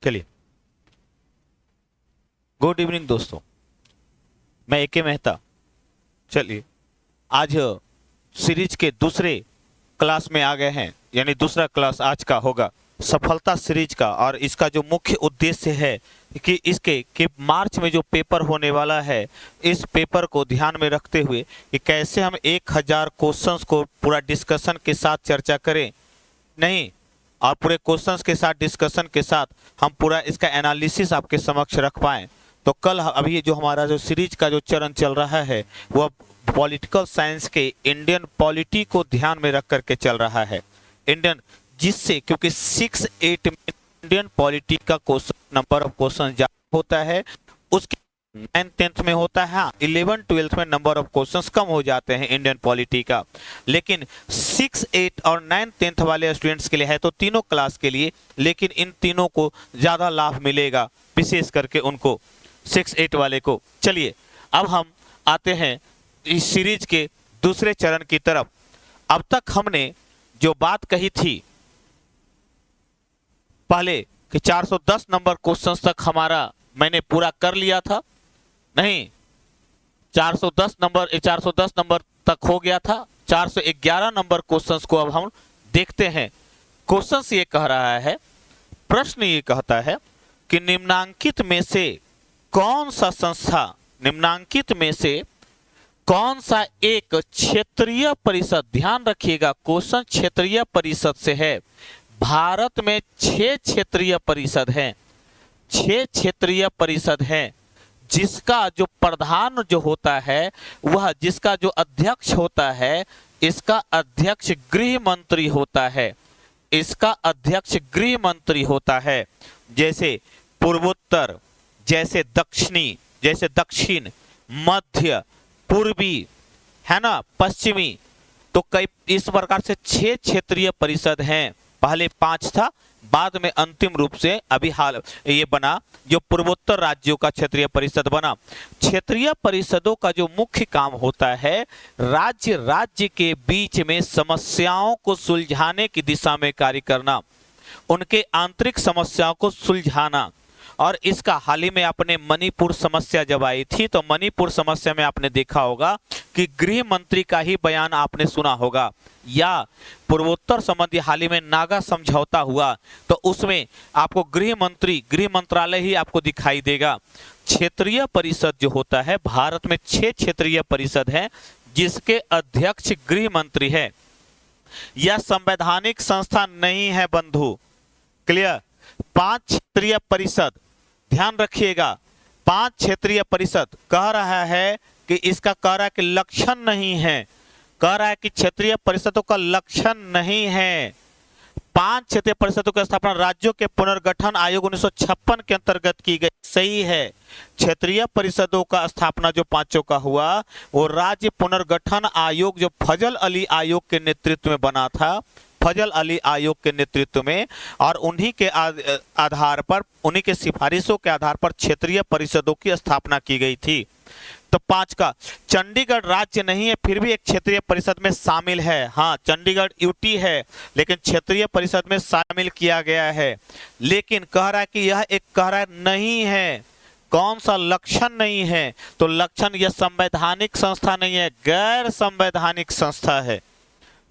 चलिए, good evening दोस्तों, मैं ए के मेहता। चलिए, आज सीरीज के दूसरे क्लास में आ गए हैं, यानी दूसरा क्लास आज का होगा सफलता सीरीज का। और इसका जो मुख्य उद्देश्य है कि मार्च में जो पेपर होने वाला है, इस पेपर को ध्यान में रखते हुए कि कैसे हम 1000 क्वेश्चंस को पूरा डिस्कशन के साथ चर्चा करें, नहीं, और पूरे क्वेश्चंस के साथ डिस्कशन के साथ हम पूरा इसका एनालिसिस आपके समक्ष रख पाएं। तो कल अभी जो हमारा जो सीरीज का जो चरण चल रहा है वह पॉलिटिकल साइंस के इंडियन पॉलिटी को ध्यान में रख करके चल रहा है। इंडियन, जिससे क्योंकि 6-8 में इंडियन पॉलिटी का क्वेश्चन नंबर ऑफ क्वेश्चन ज्यादा होता है, उसके 9th-10th में होता है। हाँ, 11th-12th में नंबर ऑफ क्वेश्चंस कम हो जाते हैं इंडियन पॉलिटी का, लेकिन 6-8 और 9th-10th वाले स्टूडेंट्स के लिए है तो तीनों क्लास के लिए, लेकिन इन तीनों को ज्यादा लाभ मिलेगा, विशेष करके उनको 6-8 वाले को। चलिए, अब हम आते हैं इस सीरीज के दूसरे चरण की तरफ। अब तक हमने जो बात कही थी पहले कि 410 नंबर क्वेश्चंस तक हमारा मैंने पूरा कर लिया था, नहीं, 410 नंबर तक हो गया था। 411 नंबर क्वेश्चंस को अब हम देखते हैं। क्वेश्चंस ये कह रहा है, प्रश्न ये कहता है कि निम्नांकित में से कौन सा संस्था, निम्नांकित में से कौन सा एक क्षेत्रीय परिषद, ध्यान रखिएगा क्वेश्चन क्षेत्रीय परिषद से है। भारत में 6 क्षेत्रीय परिषद हैं, 6 क्षेत्रीय परिषद हैं, जिसका जो प्रधान जो होता है वह, जिसका जो अध्यक्ष होता है, इसका अध्यक्ष गृह मंत्री होता है, इसका अध्यक्ष गृह मंत्री होता है। जैसे पूर्वोत्तर, जैसे दक्षिणी, जैसे दक्षिण, मध्य, पूर्वी, है ना, पश्चिमी, तो कई इस प्रकार से 6 क्षेत्रीय परिषद हैं। पहले 5 था, बाद में अंतिम रूप से अभी हाल ये बना जो पूर्वोत्तर राज्यों का क्षेत्रीय परिषद बना। क्षेत्रीय परिषदों का जो मुख्य काम होता है, राज्य के बीच में समस्याओं को सुलझाने की दिशा में कार्य करना, उनके आंतरिक समस्याओं को सुलझाना। और इसका हाल ही में आपने मणिपुर समस्या जब आई थी तो मणिपुर समस्या में आपने देखा होगा कि गृह मंत्री का ही बयान आपने सुना होगा, या पूर्वोत्तर संबंधी हाल ही में नागा समझौता हुआ तो उसमें आपको गृह मंत्रालय ही आपको दिखाई देगा। क्षेत्रीय परिषद जो होता है, भारत में 6 क्षेत्रीय परिषद है जिसके अध्यक्ष गृह मंत्री है। यह संवैधानिक संस्था नहीं है बंधु, क्लियर। 5 क्षेत्रीय परिषद, ध्यान रखिएगा, 5 क्षेत्रीय परिषद कह रहा है कि इसका कह रहा है कि लक्षण नहीं है, कह रहा है कि क्षेत्रीय परिषदों का लक्षण नहीं है। 5 क्षेत्रीय परिषदों की स्थापना राज्यों के पुनर्गठन आयोग 1956 के अंतर्गत की गई, सही है। क्षेत्रीय परिषदों का स्थापना जो 5 का हुआ वो राज्य पुनर्गठन आयोग जो फजल अली आयोग के नेतृत्व में बना था, फजल अली आयोग के नेतृत्व में, और उन्हीं के आधार पर, उन्हीं के सिफारिशों के आधार पर क्षेत्रीय परिषदों की स्थापना की गई थी। तो 5 का चंडीगढ़ राज्य नहीं है, फिर भी एक क्षेत्रीय परिषद में शामिल है। हाँ, चंडीगढ़ यूटी है लेकिन क्षेत्रीय परिषद में शामिल किया गया है। लेकिन कह रहा है कि यह एक, कह रहा है नहीं है, कौन सा लक्षण नहीं है, तो लक्षण, यह संवैधानिक संस्था नहीं है, गैर संवैधानिक संस्था है।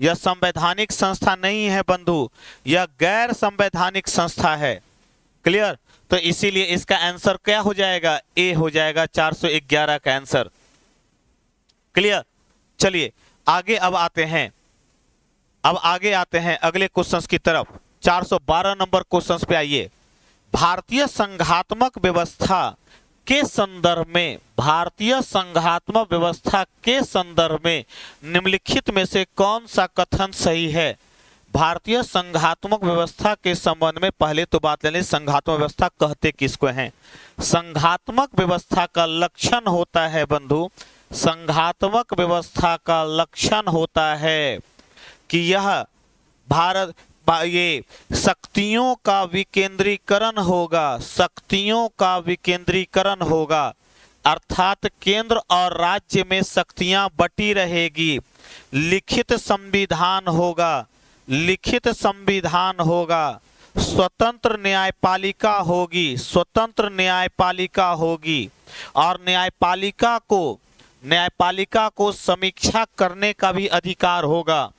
यह संवैधानिक संस्था नहीं है बंधु, यह गैर संवैधानिक संस्था है, क्लियर। तो इसीलिए इसका आंसर क्या हो जाएगा, ए हो जाएगा, 411 का आंसर, क्लियर। चलिए आगे अब आते हैं, अगले क्वेश्चंस की तरफ। 412 नंबर क्वेश्चंस पे आइए। भारतीय संघात्मक व्यवस्था के संदर्भ में, भारतीय संघात्मक व्यवस्था के संदर्भ में निम्नलिखित में से कौन सा कथन सही है। भारतीय संघात्मक व्यवस्था के संबंध में पहले तो बात ले लें, संघात्मक व्यवस्था कहते किसको हैं। संघात्मक व्यवस्था का लक्षण होता है बंधु, संघात्मक व्यवस्था का लक्षण होता है कि यह ये शक्तियों का विकेंद्रीकरण होगा, शक्तियों का विकेंद्रीकरण होगा, अर्थात केंद्र और राज्य में शक्तियां बटी रहेगी। लिखित संविधान होगा, लिखित संविधान होगा, स्वतंत्र न्यायपालिका होगी, स्वतंत्र न्यायपालिका होगी और न्यायपालिका को समीक्षा करने का भी अधिकार होगा।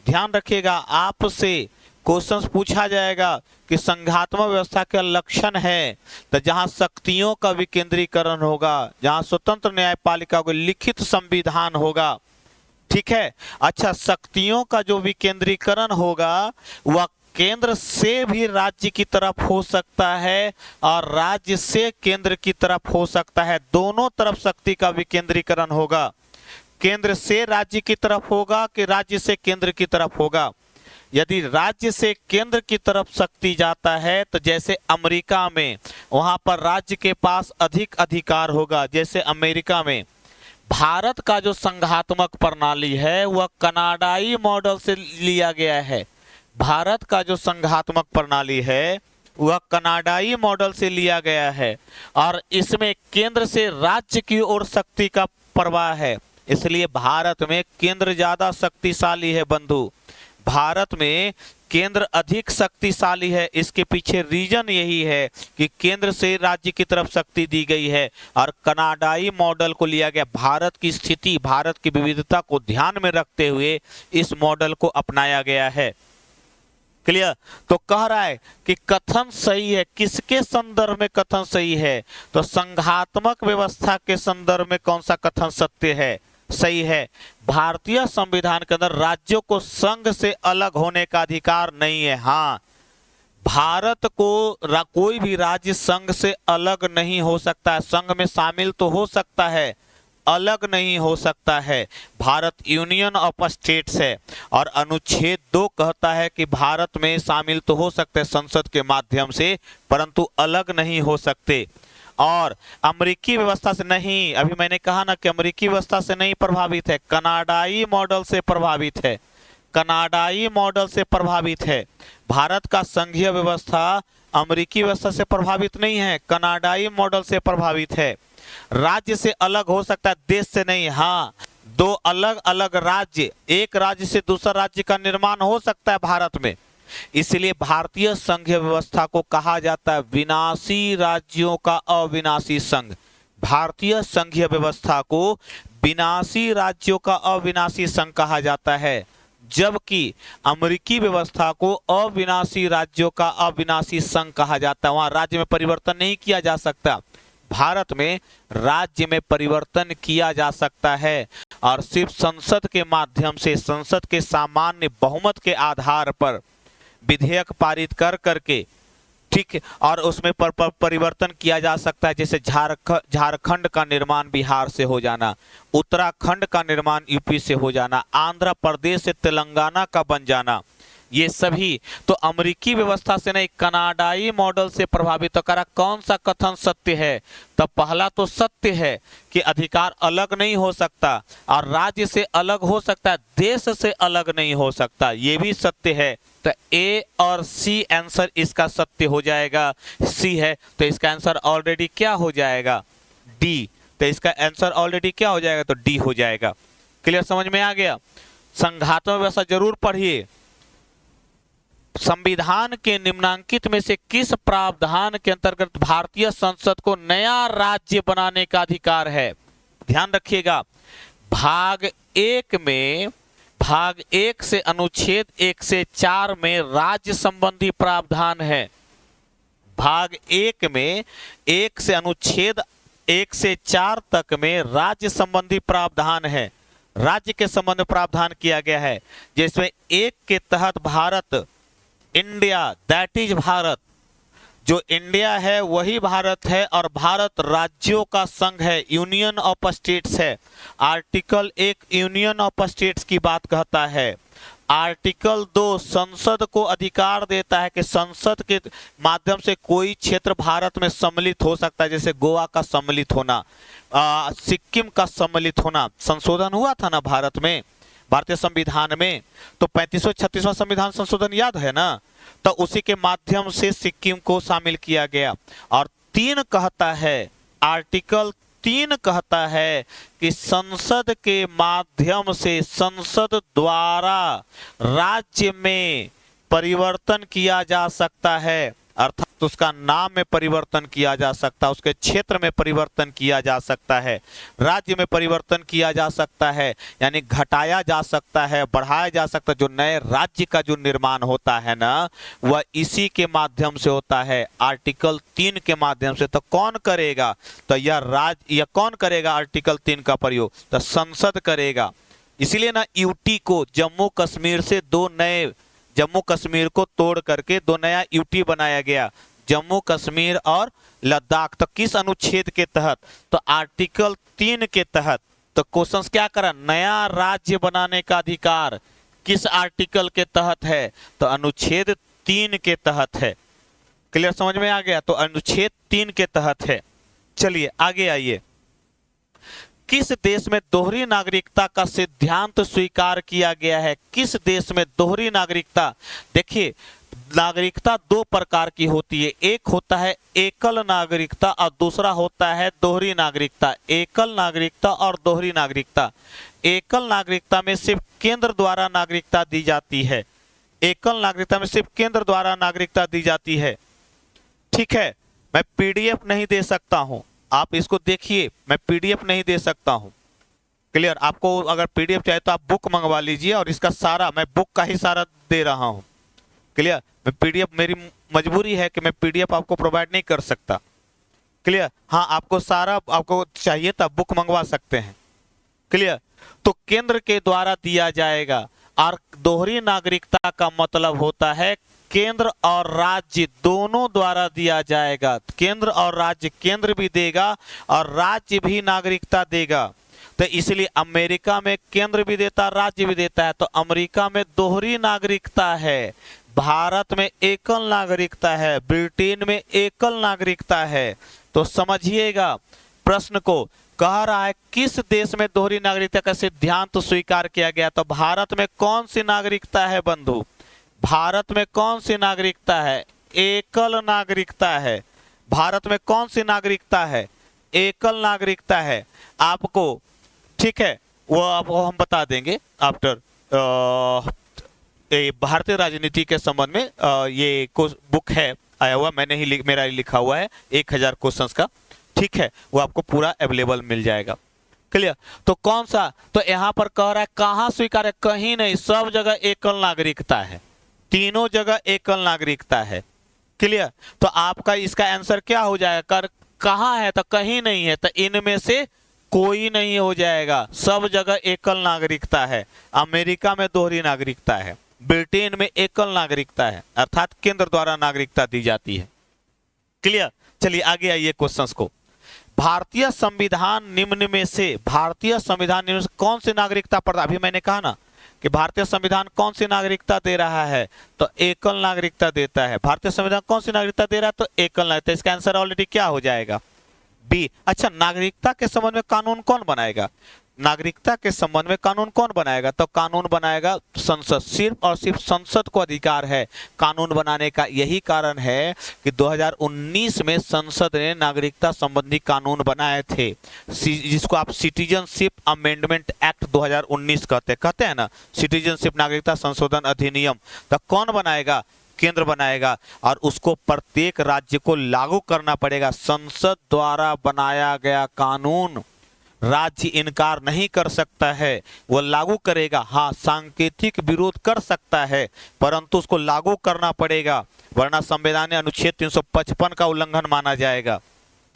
ध्यान रखिएगा, आपसे क्वेश्चंस पूछा जाएगा कि संघात्मक व्यवस्था के लक्षण है, तो जहां शक्तियों का विकेंद्रीकरण होगा, जहां स्वतंत्र न्यायपालिका को लिखित संविधान होगा, ठीक है। अच्छा, शक्तियों का जो विकेंद्रीकरण होगा वह केंद्र से भी राज्य की तरफ हो सकता है और राज्य से केंद्र की तरफ हो सकता है। दोनों तरफ शक्ति का विकेंद्रीकरण होगा। केंद्र से राज्य की तरफ होगा कि राज्य से केंद्र की तरफ होगा। यदि राज्य से केंद्र की तरफ शक्ति जाता है तो जैसे अमेरिका में, वहां पर राज्य के पास अधिक अधिकार होगा। जैसे अमेरिका में भारत का जो संघात्मक प्रणाली है वह कनाडाई मॉडल से लिया गया है। भारत का जो संघात्मक प्रणाली है वह कनाडाई मॉडल से लिया गया है और इसमें केंद्र से राज्य की ओर शक्ति का प्रवाह है। इसलिए भारत में केंद्र ज्यादा शक्तिशाली है बंधु, भारत में केंद्र अधिक शक्तिशाली है। इसके पीछे रीजन यही है कि केंद्र से राज्य की तरफ शक्ति दी गई है और कनाडाई मॉडल को लिया गया। भारत की स्थिति, भारत की विविधता को ध्यान में रखते हुए इस मॉडल को अपनाया गया है। क्लियर? तो कह रहा है कि कथन सही है। किसके संदर्भ में कथन सही है? तो संघात्मक व्यवस्था के संदर्भ में कौन सा कथन सत्य है, सही है? भारतीय संविधान के अंदर राज्यों को संघ से अलग होने का अधिकार नहीं है। हाँ, भारत को कोई भी राज्य संघ से अलग नहीं हो सकता है। संघ में शामिल तो हो सकता है, अलग नहीं हो सकता है। भारत यूनियन ऑफ स्टेट्स है और अनुच्छेद 2 कहता है कि भारत में शामिल तो हो सकते हैं संसद के माध्यम से, परंतु अलग नहीं हो सकते। और अमेरिकी व्यवस्था से नहीं, अभी मैंने कहा ना कि अमेरिकी व्यवस्था से नहीं प्रभावित है, कनाडाई मॉडल से प्रभावित है, कनाडाई मॉडल से प्रभावित है। भारत का संघीय व्यवस्था अमेरिकी व्यवस्था से प्रभावित नहीं है, कनाडाई मॉडल से प्रभावित है। राज्य से अलग हो सकता है, देश से नहीं। हाँ, दो अलग अलग राज्य, एक राज्य से दूसरा राज्य का निर्माण हो सकता है भारत में। इसलिए भारतीय संघीय व्यवस्था को कहा जाता है विनाशी राज्यों का अविनाशी संघ। भारतीय संघीय व्यवस्था को विनाशी राज्यों का अविनाशी संघ कहा जाता है, जबकि अमेरिकी व्यवस्था को अविनाशी राज्यों का अविनाशी संघ कहा जाता है। वहां राज्य में परिवर्तन नहीं किया जा सकता। भारत में राज्य में परिवर्तन किया जा सकता है और सिर्फ संसद के माध्यम से, संसद के सामान्य बहुमत के आधार पर विधेयक पारित कर करके, ठीक, और उसमें परिवर्तन किया जा सकता है। जैसे झारखंड का निर्माण बिहार से हो जाना, उत्तराखंड का निर्माण यूपी से हो जाना, आंध्र प्रदेश से तेलंगाना का बन जाना, ये सभी तो अमेरिकी व्यवस्था से नहीं, कनाडाई मॉडल से प्रभावित। तो करा कौन सा कथन सत्य है? तो पहला तो सत्य है कि अधिकार अलग नहीं हो सकता और राज्य से अलग हो सकता है, देश से अलग नहीं हो सकता, ये भी सत्य है। तो ए और सी आंसर इसका सत्य हो जाएगा। सी है तो इसका आंसर ऑलरेडी क्या हो जाएगा? डी। तो इसका आंसर ऑलरेडी क्या हो जाएगा? तो डी हो जाएगा। क्लियर, समझ में आ गया? संघात्मक व्यवस्था जरूर पढ़िए। संविधान के निम्नांकित में से किस प्रावधान के अंतर्गत भारतीय संसद को नया राज्य बनाने का अधिकार है? ध्यान रखिएगा, भाग 1 से अनुच्छेद 1 से 4 में राज्य संबंधी प्रावधान है। भाग 1 में 1 से अनुच्छेद 1 से 4 तक में राज्य संबंधी प्रावधान है, राज्य के संबंध प्रावधान किया गया है, जिसमें 1 के तहत Bharat, India, that is Bharat, जो इंडिया है वही भारत है और भारत राज्यों का संघ है, यूनियन ऑफ स्टेट्स है। आर्टिकल 1 यूनियन ऑफ स्टेट्स की बात कहता है। आर्टिकल 2 संसद को अधिकार देता है कि संसद के माध्यम से कोई क्षेत्र भारत में सम्मिलित हो सकता है, जैसे गोवा का सम्मिलित होना, सिक्किम का सम्मिलित होना। संशोधन हुआ था ना भारत में, भारतीय संविधान में, तो 35वां 36वां संविधान संशोधन याद है ना, तो उसी के माध्यम से सिक्किम को शामिल किया गया। और 3 कहता है, आर्टिकल 3 कहता है कि संसद के माध्यम से, संसद द्वारा राज्य में परिवर्तन किया जा सकता है, अर्थात उसका नाम में परिवर्तन किया जा सकता है, उसके क्षेत्र में परिवर्तन किया जा सकता है, राज्य में परिवर्तन किया जा सकता है, यानी घटाया जा सकता है, बढ़ाया जा सकता है। जो नए राज्य का जो निर्माण होता है ना, वह इसी के माध्यम से होता है, आर्टिकल 3 के माध्यम से। तो कौन करेगा? तो यह कौन करेगा आर्टिकल 3 का प्रयोग? तो संसद करेगा। इसीलिए ना यूटी को, जम्मू कश्मीर से दो नए, जम्मू कश्मीर को तोड़ करके दो नया यूटी बनाया गया, जम्मू कश्मीर और लद्दाख। तो किस अनुच्छेद के तहत? तो आर्टिकल 3 के तहत। तो क्वेश्चन क्या करा? नया राज्य बनाने का अधिकार किस आर्टिकल के तहत है? तो अनुच्छेद 3 के तहत है। क्लियर, समझ में आ गया? तो अनुच्छेद 3 के तहत है। चलिए आगे आइए। किस देश में दोहरी नागरिकता का सिद्धांत स्वीकार किया गया है? किस देश में दोहरी नागरिकता? देखिए, नागरिकता दो प्रकार की होती है, एक होता है एकल नागरिकता और दूसरा होता है दोहरी नागरिकता। एकल नागरिकता और दोहरी नागरिकता। एकल नागरिकता में सिर्फ केंद्र द्वारा नागरिकता दी जाती है। एकल नागरिकता में सिर्फ केंद्र द्वारा नागरिकता दी जाती है। ठीक है, मैं पीडीएफ नहीं दे सकता हूं, आप इसको देखिए, मैं पीडीएफ नहीं दे सकता हूं। क्लियर, आपको अगर पीडीएफ चाहिए तो आप बुक मंगवा लीजिए, और इसका सारा मैं बुक का ही सारा दे रहा हूं। क्लियर, मैं पीडीएफ, मेरी मजबूरी है कि मैं पीडीएफ आपको प्रोवाइड नहीं कर सकता। क्लियर, हाँ, आपको सारा, आपको चाहिए तो बुक मंगवा सकते हैं। क्लियर, तो केंद्र के द्वारा दिया जाएगा। और दोहरी नागरिकता का मतलब होता है केंद्र और राज्य दोनों द्वारा दिया जाएगा। केंद्र और राज्य, केंद्र भी देगा और राज्य भी नागरिकता देगा। तो इसलिए अमेरिका में केंद्र भी देता, राज्य भी देता है। तो अमेरिका में दोहरी नागरिकता है, भारत में एकल नागरिकता है, ब्रिटेन में एकल नागरिकता है। तो समझिएगा प्रश्न को, कह रहा है किस देश में दोहरी नागरिकता का सिद्धांत स्वीकार किया गया? तो भारत में कौन सी नागरिकता है बंधु? भारत में कौन सी नागरिकता है? एकल नागरिकता है। भारत में कौन सी नागरिकता है? एकल नागरिकता है आपको। ठीक है, वो आपको हम बता देंगे आफ्टर। भारतीय राजनीति के संबंध में ये बुक है आया हुआ, मैंने ही मेरा ही लिखा हुआ है 1000 क्वेश्चंस का। ठीक है, वो आपको पूरा अवेलेबल मिल जाएगा। क्लियर, तो कौन सा? तो यहां पर कह रहा है कहां स्वीकार है? कहीं नहीं, सब जगह एकल नागरिकता है, तीनों जगह एकल नागरिकता है। क्लियर, तो आपका इसका आंसर क्या हो जाएगा? कहां है? तो कहीं नहीं है, तो इनमें से कोई नहीं हो जाएगा। सब जगह एकल नागरिकता है। अमेरिका में दोहरी नागरिकता है, ब्रिटेन में एकल नागरिकता है, अर्थात केंद्र द्वारा नागरिकता दी जाती है। क्लियर, चलिए आगे आइए क्वेश्चंस को। भारतीय संविधान निम्न में से, भारतीय संविधान निम्न से कौन सी नागरिकता प्रदान? अभी मैंने कहा ना कि भारतीय संविधान कौन सी नागरिकता दे रहा है? तो एकल नागरिकता देता है। भारतीय संविधान कौन सी नागरिकता दे रहा है? तो एकल नागरिकता। इसका आंसर ऑलरेडी क्या हो जाएगा? बी। अच्छा, नागरिकता के संबंध में कानून कौन बनाएगा? नागरिकता के संबंध में कानून कौन बनाएगा? तो कानून बनाएगा संसद। सिर्फ और सिर्फ संसद को अधिकार है कानून बनाने का। यही कारण है कि 2019 में संसद ने नागरिकता संबंधी कानून बनाए थे, जिसको आप सिटीजनशिप अमेंडमेंट एक्ट 2019 कहते हैं ना, सिटीजनशिप नागरिकता संशोधन अधिनियम। तो कौन बनाएगा? केंद्र बनाएगा, और उसको प्रत्येक राज्य को लागू करना पड़ेगा। संसद द्वारा बनाया गया कानून राज्य इनकार नहीं कर सकता है, वो लागू करेगा। हाँ, सांकेतिक विरोध कर सकता है, परंतु उसको लागू करना पड़ेगा, वरना संविधान अनुच्छेद 355 का उल्लंघन माना जाएगा।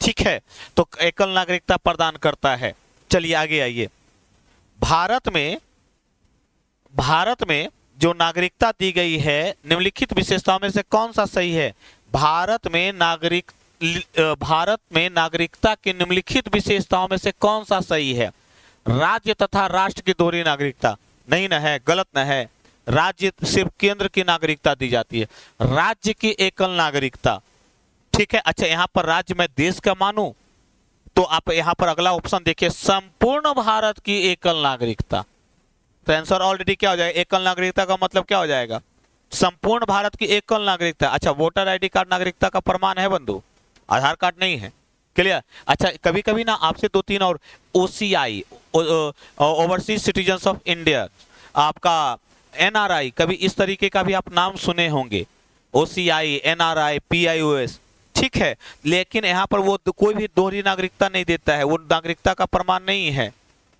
ठीक है, तो एकल नागरिकता प्रदान करता है। चलिए आगे आइए। भारत में जो नागरिकता दी गई है, निम्नलिखित विशेषताओं में से कौन सा सही है? भारत में नागरिकता की निम्नलिखित विशेषताओं में से कौन सा सही है? राज्य तथा राष्ट्र की दोहरी नागरिकता नहीं न है, गलत न है। राज्य सिर्फ केंद्र की नागरिकता दी जाती है, राज्य की एकल नागरिकता। ठीक है, अच्छा, यहां पर राज्य में देश का मानूं तो आप यहां पर अगला ऑप्शन देखिए, संपूर्ण भारत की एकल नागरिकता। तो आंसर ऑलरेडी क्या हो जाएगा? एकल नागरिकता का मतलब क्या हो जाएगा? संपूर्ण भारत की एकल नागरिकता। अच्छा, वोटर आईडी कार्ड नागरिकता का प्रमाण है बंधु, आधार कार्ड नहीं है। क्लियर। अच्छा, कभी कभी ना आपसे 2-3 और OCI, overseas citizens of India, आपका एनआरआई, कभी इस तरीके का भी आप नाम सुने होंगे, ओसीआई, एनआरआई, पीआईओएस, ठीक है। लेकिन यहाँ पर वो कोई भी दोहरी नागरिकता नहीं देता है, वो नागरिकता का प्रमाण नहीं है,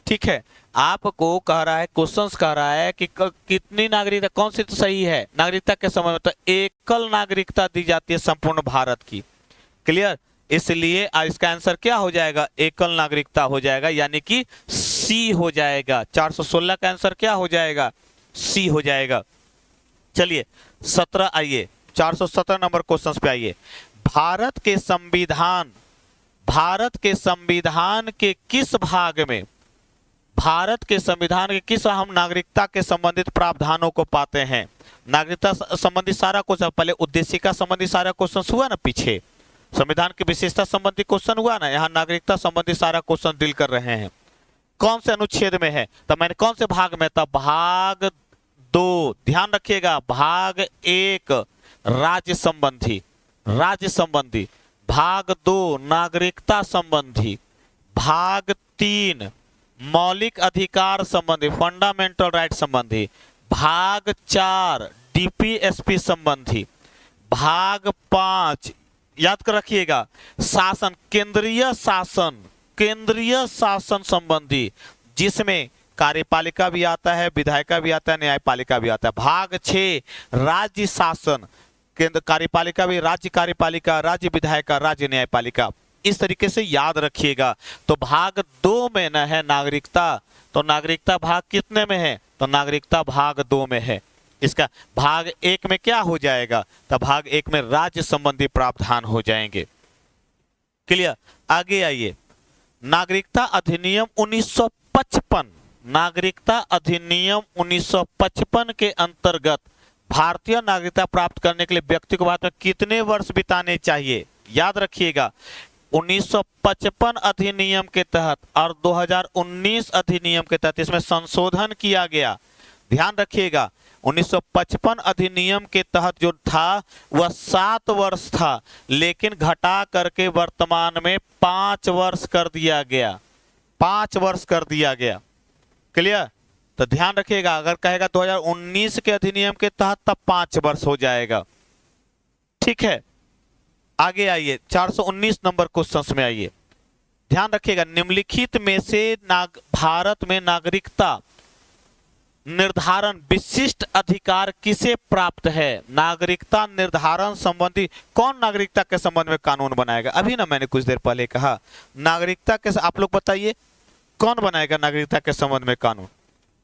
ठीक है। आपको कह रहा है, क्वेश्चंस कह रहा है कि कितनी नागरिकता, कौन सी तो सही है नागरिकता के समय में, तो एकल नागरिकता दी जाती है संपूर्ण भारत की। क्लियर, इसलिए इसका आंसर क्या हो जाएगा, एकल नागरिकता हो जाएगा, यानी कि सी हो जाएगा। 416 का आंसर क्या हो जाएगा, सी हो जाएगा। चलिए 17 आइए, 417 नंबर क्वेश्चन पे आइए। भारत के संविधान के किस भाग में, भारत के संविधान के किस हम नागरिकता के संबंधित प्रावधानों को पाते हैं। नागरिकता संबंधी सारा क्वेश्चन, पहले उद्देशिका संबंधी सारा क्वेश्चन हुआ ना, पीछे संविधान की विशेषता संबंधी क्वेश्चन हुआ ना, यहाँ नागरिकता संबंधी सारा क्वेश्चन डील कर रहे हैं। कौन से अनुच्छेद में है, तो मैंने कौन से भाग में था, भाग 2, ध्यान रखिएगा। भाग 1 राज्य संबंधी, भाग 2 नागरिकता संबंधी, भाग 3 मौलिक अधिकार संबंधी, फंडामेंटल राइट संबंधी, भाग 4 डीपीएसपी संबंधी, भाग 5 याद कर रखिएगा शासन, केंद्रीय शासन संबंधी, जिसमें कार्यपालिका भी आता है, विधायिका भी आता है, न्यायपालिका भी आता है। भाग 6 राज्य शासन, केंद्र कार्यपालिका भी, राज्य कार्यपालिका, राज्य विधायिका, राज्य न्यायपालिका, इस तरीके से याद रखिएगा। तो भाग 2 में न है नागरिकता, तो नागरिकता भाग कितने में है, तो नागरिकता भाग 2 में है। इसका भाग 1 में क्या हो जाएगा, तो भाग 1 में राज्य संबंधी प्रावधान हो जाएंगे। क्लियर, आगे आइए। नागरिकता अधिनियम 1955, नागरिकता अधिनियम 1955 के अंतर्गत भारतीय नागरिकता प्राप्त करने के लिए व्यक्ति को भारत में कितने वर्ष बिताने चाहिए, याद रखिएगा। 1955 अधिनियम के तहत और 2019 अधिनियम के तहत इसमें संशोधन किया गया, ध्यान रखिएगा। 1955 अधिनियम के तहत जो था वह 7 वर्ष था, लेकिन घटा करके वर्तमान में 5 वर्ष कर दिया गया, 5 वर्ष कर दिया गया। क्लियर, तो ध्यान रखिएगा, अगर कहेगा 2019 के अधिनियम के तहत तब 5 वर्ष हो जाएगा, ठीक है। आगे आइए 419 नंबर क्वेश्चन में आइए, ध्यान रखिएगा। निम्नलिखित में से भारत में नागरिकता निर्धारण विशिष्ट अधिकार किसे प्राप्त है। नागरिकता निर्धारण संबंधी कौन नागरिकता के संबंध में कानून बनाएगा, अभी ना मैंने कुछ देर पहले कहा नागरिकता के, आप लोग बताइए कौन बनाएगा नागरिकता के संबंध में कानून,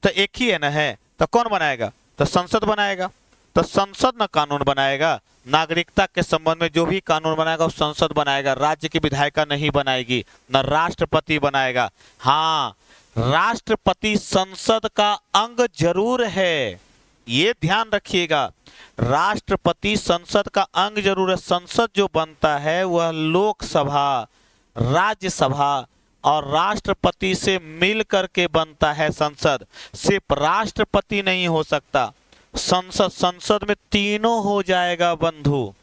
तो एक ही है ना, है तो कौन बनाएगा, तो संसद बनाएगा, तो संसद ना कानून बनाएगा। नागरिकता के संबंध में जो भी कानून बनाएगा वो संसद बनाएगा, राज्य की विधायिका नहीं बनाएगी, न राष्ट्रपति बनाएगा। हाँ, राष्ट्रपति संसद का अंग जरूर है, ये ध्यान रखिएगा, राष्ट्रपति संसद का अंग जरूर है। संसद जो बनता है वह लोकसभा, राज्यसभा और राष्ट्रपति से मिल करके बनता है। संसद सिर्फ राष्ट्रपति नहीं हो सकता, संसद में तीनों हो जाएगा बंधु।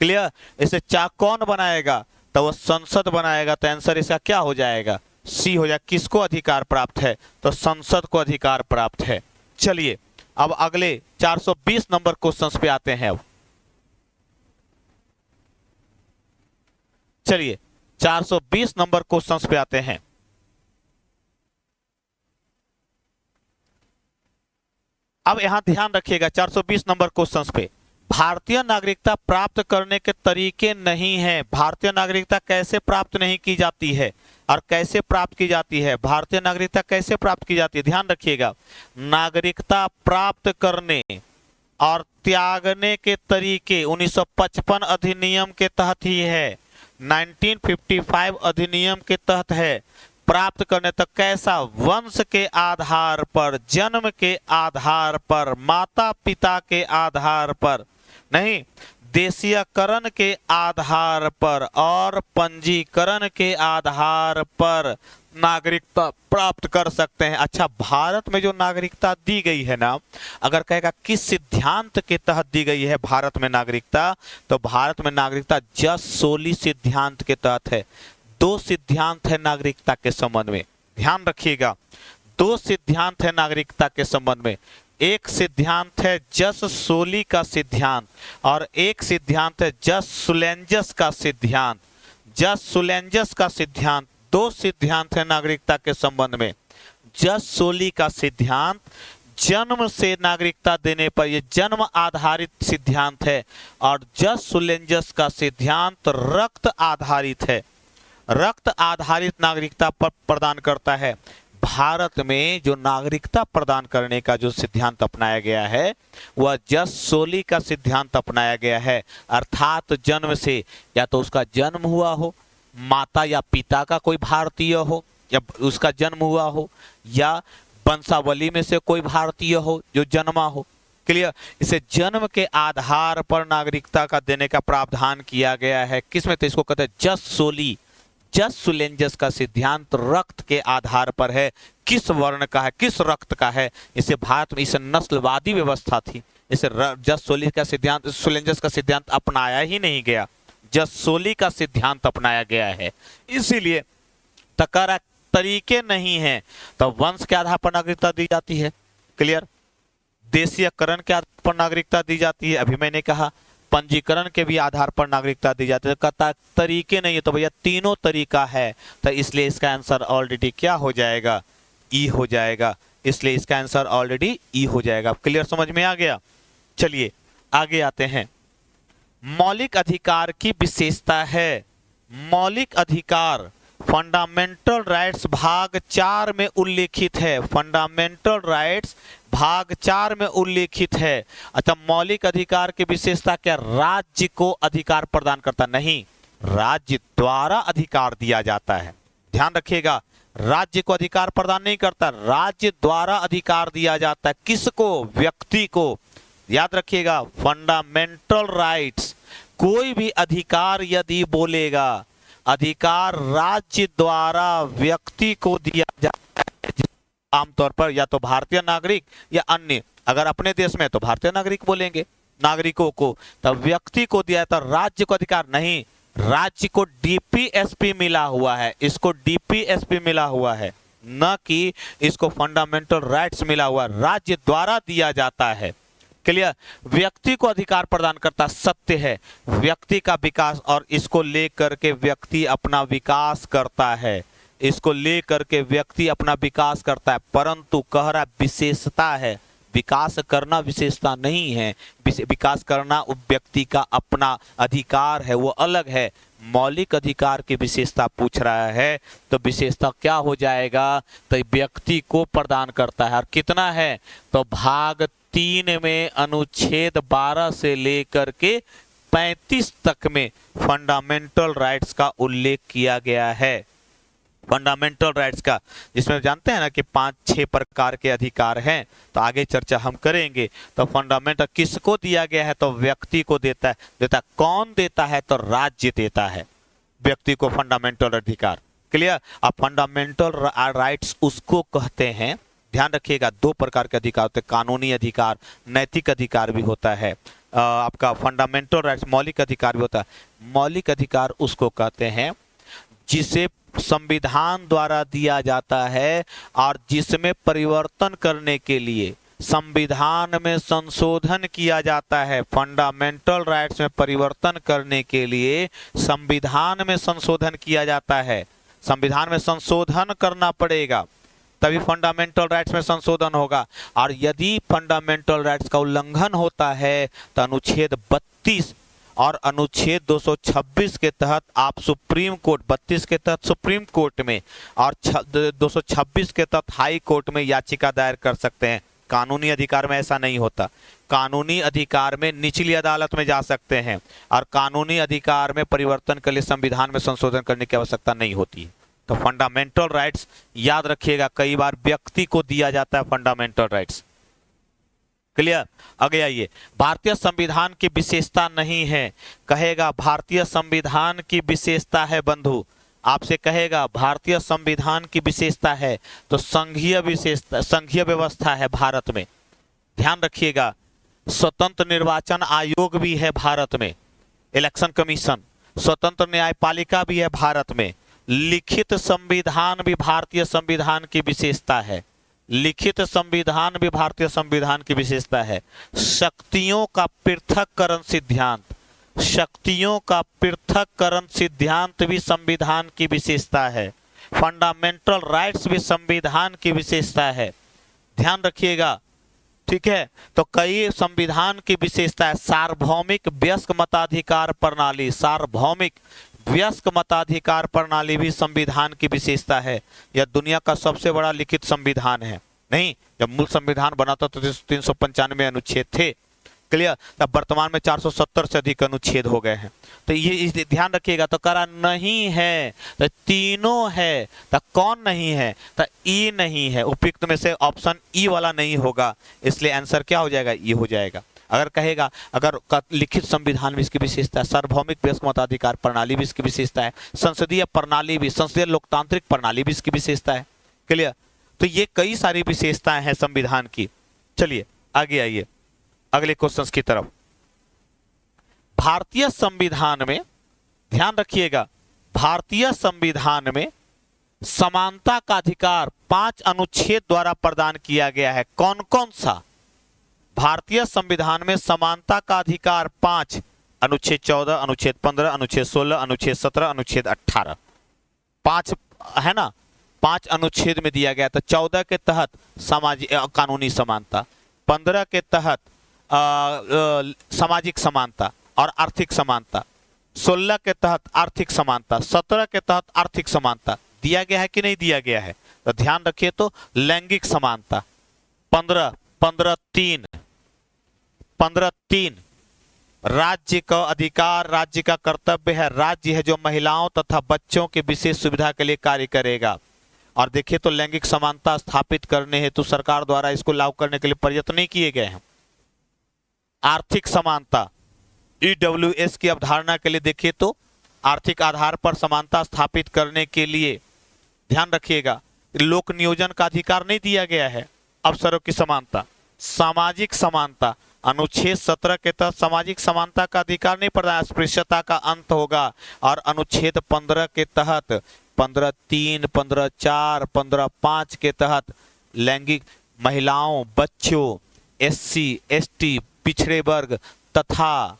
क्लियर, इसे कौन बनाएगा, तो वह संसद बनाएगा। तो आंसर इसका क्या हो जाएगा, सी हो जाएगा। किसको अधिकार प्राप्त है, तो संसद को अधिकार प्राप्त है। चलिए अब अगले 420 नंबर क्वेश्चन पे आते हैं। अब चलिए 420 नंबर क्वेश्चन पे आते हैं। अब यहां ध्यान रखिएगा 420 नंबर क्वेश्चन पे भारतीय नागरिकता प्राप्त करने के तरीके नहीं है। भारतीय नागरिकता कैसे प्राप्त नहीं की जाती है और कैसे प्राप्त की जाती है, भारतीय नागरिकता कैसे प्राप्त की जाती है, ध्यान रखिएगा। नागरिकता प्राप्त करने और त्यागने के तरीके 1955 अधिनियम के तहत ही है, 1955 अधिनियम के तहत है। प्राप्त करने तक कैसा, वंश के आधार पर, जन्म के आधार पर, माता पिता के आधार पर नहीं, देशीयकरण के आधार पर और पंजीकरण के आधार पर नागरिकता प्राप्त कर सकते हैं। अच्छा, भारत में जो नागरिकता दी गई है ना, अगर कहेगा किस सिद्धांत के तहत दी गई है भारत में नागरिकता, तो भारत में नागरिकता जस सोली सिद्धांत के तहत है। 2 सिद्धांत है नागरिकता के संबंध में, ध्यान रखिएगा, 2 सिद्धांत है नागरिकता के संबंध में। एक सिद्धांत है जस सोली का सिद्धांत और एक सिद्धांत है जस सुलेंजस का सिद्धांत। जस सुलेंजस का सिद्धांत, दो सिद्धांत है नागरिकता के संबंध में। जस सोली का सिद्धांत जन्म से नागरिकता देने पर, यह जन्म आधारित सिद्धांत है, और जस सुलेंजस का सिद्धांत रक्त आधारित है, रक्त आधारित नागरिकता पर प्रदान करता है। भारत में जो नागरिकता प्रदान करने का जो सिद्धांत अपनाया गया है वह जस सोली का सिद्धांत अपनाया गया है, अर्थात जन्म से या तो उसका जन्म हुआ हो, माता या पिता का कोई भारतीय हो या उसका जन्म हुआ हो, या वंशावली में से कोई भारतीय हो जो जन्मा हो। क्लियर? इसे जन्म के आधार पर नागरिकता का देने का प्रावधान किया गया है। किसमें? तो इसको कहते हैं जस सोली। जस सुलेंजस का सिद्धांत रक्त के आधार पर है, किस वर्ण का है, किस रक्त का है। इसे भारत में इसे नस्लवादी व्यवस्था थी, इसे जस सोली का सिद्धांत, सुलेंजस का सिद्धांत अपनाया ही नहीं गया, जस सोली का सिद्धांत अपनाया गया है। इसीलिए तकारा तरीके नहीं हैं, तो वंश के आधार पर नागरिकता दी जाती है। क्लियर? देशीयकरण के आधार पर नागरिकता दी जाती है, अभी मैंने कहा पंजीकरण के भी आधार पर नागरिकता दी जाती है। कहता तरीके नहीं है, तो भैया तीनों तरीका है, तो इसलिए इसका आंसर ऑलरेडी क्या हो जाएगा? ई हो जाएगा। इसलिए इसका आंसर ऑलरेडी ई हो जाएगा। क्लियर? समझ में आ गया? चलिए आगे आते हैं। मौलिक अधिकार की विशेषता है। मौलिक अधिकार फंडामेंटल राइट्स भाग 4 में उल्लेखित है। फंडामेंटल राइट्स भाग 4 में उल्लेखित है। अच्छा, मौलिक अधिकार की विशेषता क्या? राज्य को अधिकार प्रदान करता नहीं, राज्य द्वारा अधिकार दिया जाता है। ध्यान रखिएगा, राज्य को अधिकार प्रदान नहीं करता, राज्य द्वारा अधिकार दिया जाता है। किसको? व्यक्ति को। याद रखिएगा, फंडामेंटल राइट्स, कोई भी अधिकार यदि बोलेगा, अधिकार राज्य द्वारा व्यक्ति को दिया जाता है। आमतौर पर या तो भारतीय नागरिक या अन्य, अगर अपने देश में तो भारतीय नागरिक बोलेंगे, नागरिकों को, तब व्यक्ति को दिया था। राज्य को अधिकार नहीं, राज्य को डीपीएसपी मिला हुआ है, इसको डीपीएसपी मिला हुआ है, न कि इसको फंडामेंटल राइट्स मिला हुआ, राज्य द्वारा दिया जाता है। क्लियर? व्यक्ति को अधिकार प्रदान करता सत्य है, व्यक्ति का विकास, और इसको लेकर के व्यक्ति अपना विकास करता है, इसको लेकर के व्यक्ति अपना विकास करता है। परंतु कह रहा विशेषता है, विकास करना विशेषता नहीं है, विकास करना व्यक्ति का अपना अधिकार है, वो अलग है। मौलिक अधिकार की विशेषता पूछ रहा है, तो विशेषता क्या हो जाएगा? तो व्यक्ति को प्रदान करता है। और कितना है? तो भाग 3 में अनुच्छेद 12 से लेकर के 35 तक में फंडामेंटल राइट्स का उल्लेख किया गया है। फंडामेंटल राइट्स का, जिसमें जानते हैं ना कि 5-6 प्रकार के अधिकार हैं, तो आगे चर्चा हम करेंगे। तो फंडामेंटल किसको दिया गया है? तो व्यक्ति को देता है। कौन देता है? तो राज्य देता है व्यक्ति को फंडामेंटल अधिकार। क्लियर? अब फंडामेंटल राइट्स उसको कहते हैं, ध्यान रखिएगा, 2 प्रकार के अधिकार होते हैं, कानूनी अधिकार, नैतिक अधिकार भी होता है। आपका फंडामेंटल राइट्स मौलिक अधिकार भी होता है। मौलिक अधिकार उसको कहते हैं जिसे संविधान द्वारा दिया जाता है और जिसमें परिवर्तन करने के लिए संविधान में संशोधन किया जाता है। फंडामेंटल राइट्स में परिवर्तन करने के लिए संविधान में संशोधन किया जाता है, संविधान में संशोधन करना पड़ेगा, तभी फंडामेंटल राइट्स में संशोधन होगा। और यदि फंडामेंटल राइट्स का उल्लंघन होता है तो अनुच्छेद 32 और अनुच्छेद 226 के तहत आप सुप्रीम कोर्ट, 32 के तहत सुप्रीम कोर्ट में और 226 के तहत हाई कोर्ट में याचिका दायर कर सकते हैं। कानूनी अधिकार में ऐसा नहीं होता। कानूनी अधिकार में निचली अदालत में जा सकते हैं, और कानूनी अधिकार में परिवर्तन के लिए संविधान में संशोधन करने की आवश्यकता नहीं होती है। तो फंडामेंटल राइट्स याद रखिएगा, कई बार व्यक्ति को दिया जाता है फंडामेंटल राइट्स। क्लियर? आगे आइए। भारतीय संविधान की विशेषता नहीं है, कहेगा भारतीय संविधान की विशेषता है। बंधु आपसे कहेगा भारतीय संविधान की विशेषता है, तो संघीय विशेषता, संघीय व्यवस्था है भारत में। ध्यान रखिएगा, स्वतंत्र निर्वाचन आयोग भी है भारत में, इलेक्शन कमीशन, स्वतंत्र न्यायपालिका भी है भारत में, लिखित संविधान भी भारतीय संविधान की विशेषता है। लिखित संविधान भी भारतीय संविधान की विशेषता है। शक्तियों का पृथक्करण सिद्धांत, शक्तियों का पृथक्करण सिद्धांत भी संविधान की विशेषता है। फंडामेंटल राइट्स भी संविधान की विशेषता है, ध्यान रखिएगा, ठीक है। तो कई संविधान की विशेषता है। सार्वभौमिक वयस्क मताधिकार प्रणाली, सार्वभौमिक वयस्क मताधिकार प्रणाली भी संविधान की विशेषता है। यह दुनिया का सबसे बड़ा लिखित संविधान है। नहीं, जब मूल संविधान बना था तो 395 अनुच्छेद थे, क्लियर। तब वर्तमान में 470 से अधिक अनुच्छेद हो गए हैं। तो ये ध्यान रखिएगा। तो करा नहीं है तो तीनों है, तो कौन नहीं है, तो ई नहीं है। उपयुक्त में से ऑप्शन ई वाला नहीं होगा, इसलिए आंसर क्या हो जाएगा, ये हो जाएगा। अगर कहेगा अगर लिखित संविधान भी इसकी विशेषता है, सार्वभौमिक वयस्क मताधिकार प्रणाली भी इसकी विशेषता है, संसदीय प्रणाली भी, संसदीय लोकतांत्रिक प्रणाली भी इसकी विशेषता है, क्लियर। तो ये कई सारी विशेषताएं हैं संविधान की। चलिए आगे आइए अगले क्वेश्चन की तरफ। भारतीय संविधान में ध्यान रखिएगा, भारतीय संविधान में समानता का अधिकार 5 अनुच्छेद द्वारा प्रदान किया गया है। कौन कौन सा? भारतीय संविधान में समानता का अधिकार 5, अनुच्छेद 14, अनुच्छेद 15, अनुच्छेद 16, अनुच्छेद 17, अनुच्छेद 18, 5 है ना, 5 अनुच्छेद में दिया गया। तो 14 के तहत सामाजिक कानूनी समानता, 15 के तहत सामाजिक समानता और आर्थिक समानता, 16 के तहत आर्थिक समानता, 17 के तहत आर्थिक समानता दिया गया है कि नहीं दिया गया है? तो ध्यान रखिए। तो लैंगिक समानता 15 राज्य का अधिकार, राज्य का कर्तव्य है, राज्य है जो महिलाओं तथा बच्चों के विशेष सुविधा के लिए कार्य करेगा। और देखिए तो लैंगिक समानता स्थापित करने हेतु सरकार द्वारा इसको लागू करने के लिए प्रयत्न नहीं किए गए हैं। आर्थिक समानता, ईडब्ल्यूएस की अवधारणा के लिए देखिए तो आर्थिक आधार पर समानता स्थापित करने के लिए ध्यान रखिएगा लोक नियोजन का अधिकार नहीं दिया गया है। अवसरों की समानता, सामाजिक समानता, अनुच्छेद 17 के तहत सामाजिक समानता का अधिकार नहीं प्रदान, अस्पृश्यता का अंत होगा। और अनुच्छेद 15 के तहत 15(3), 15(4), 15(5) के तहत लैंगिक महिलाओं, बच्चों, SC, ST, पिछड़े वर्ग तथा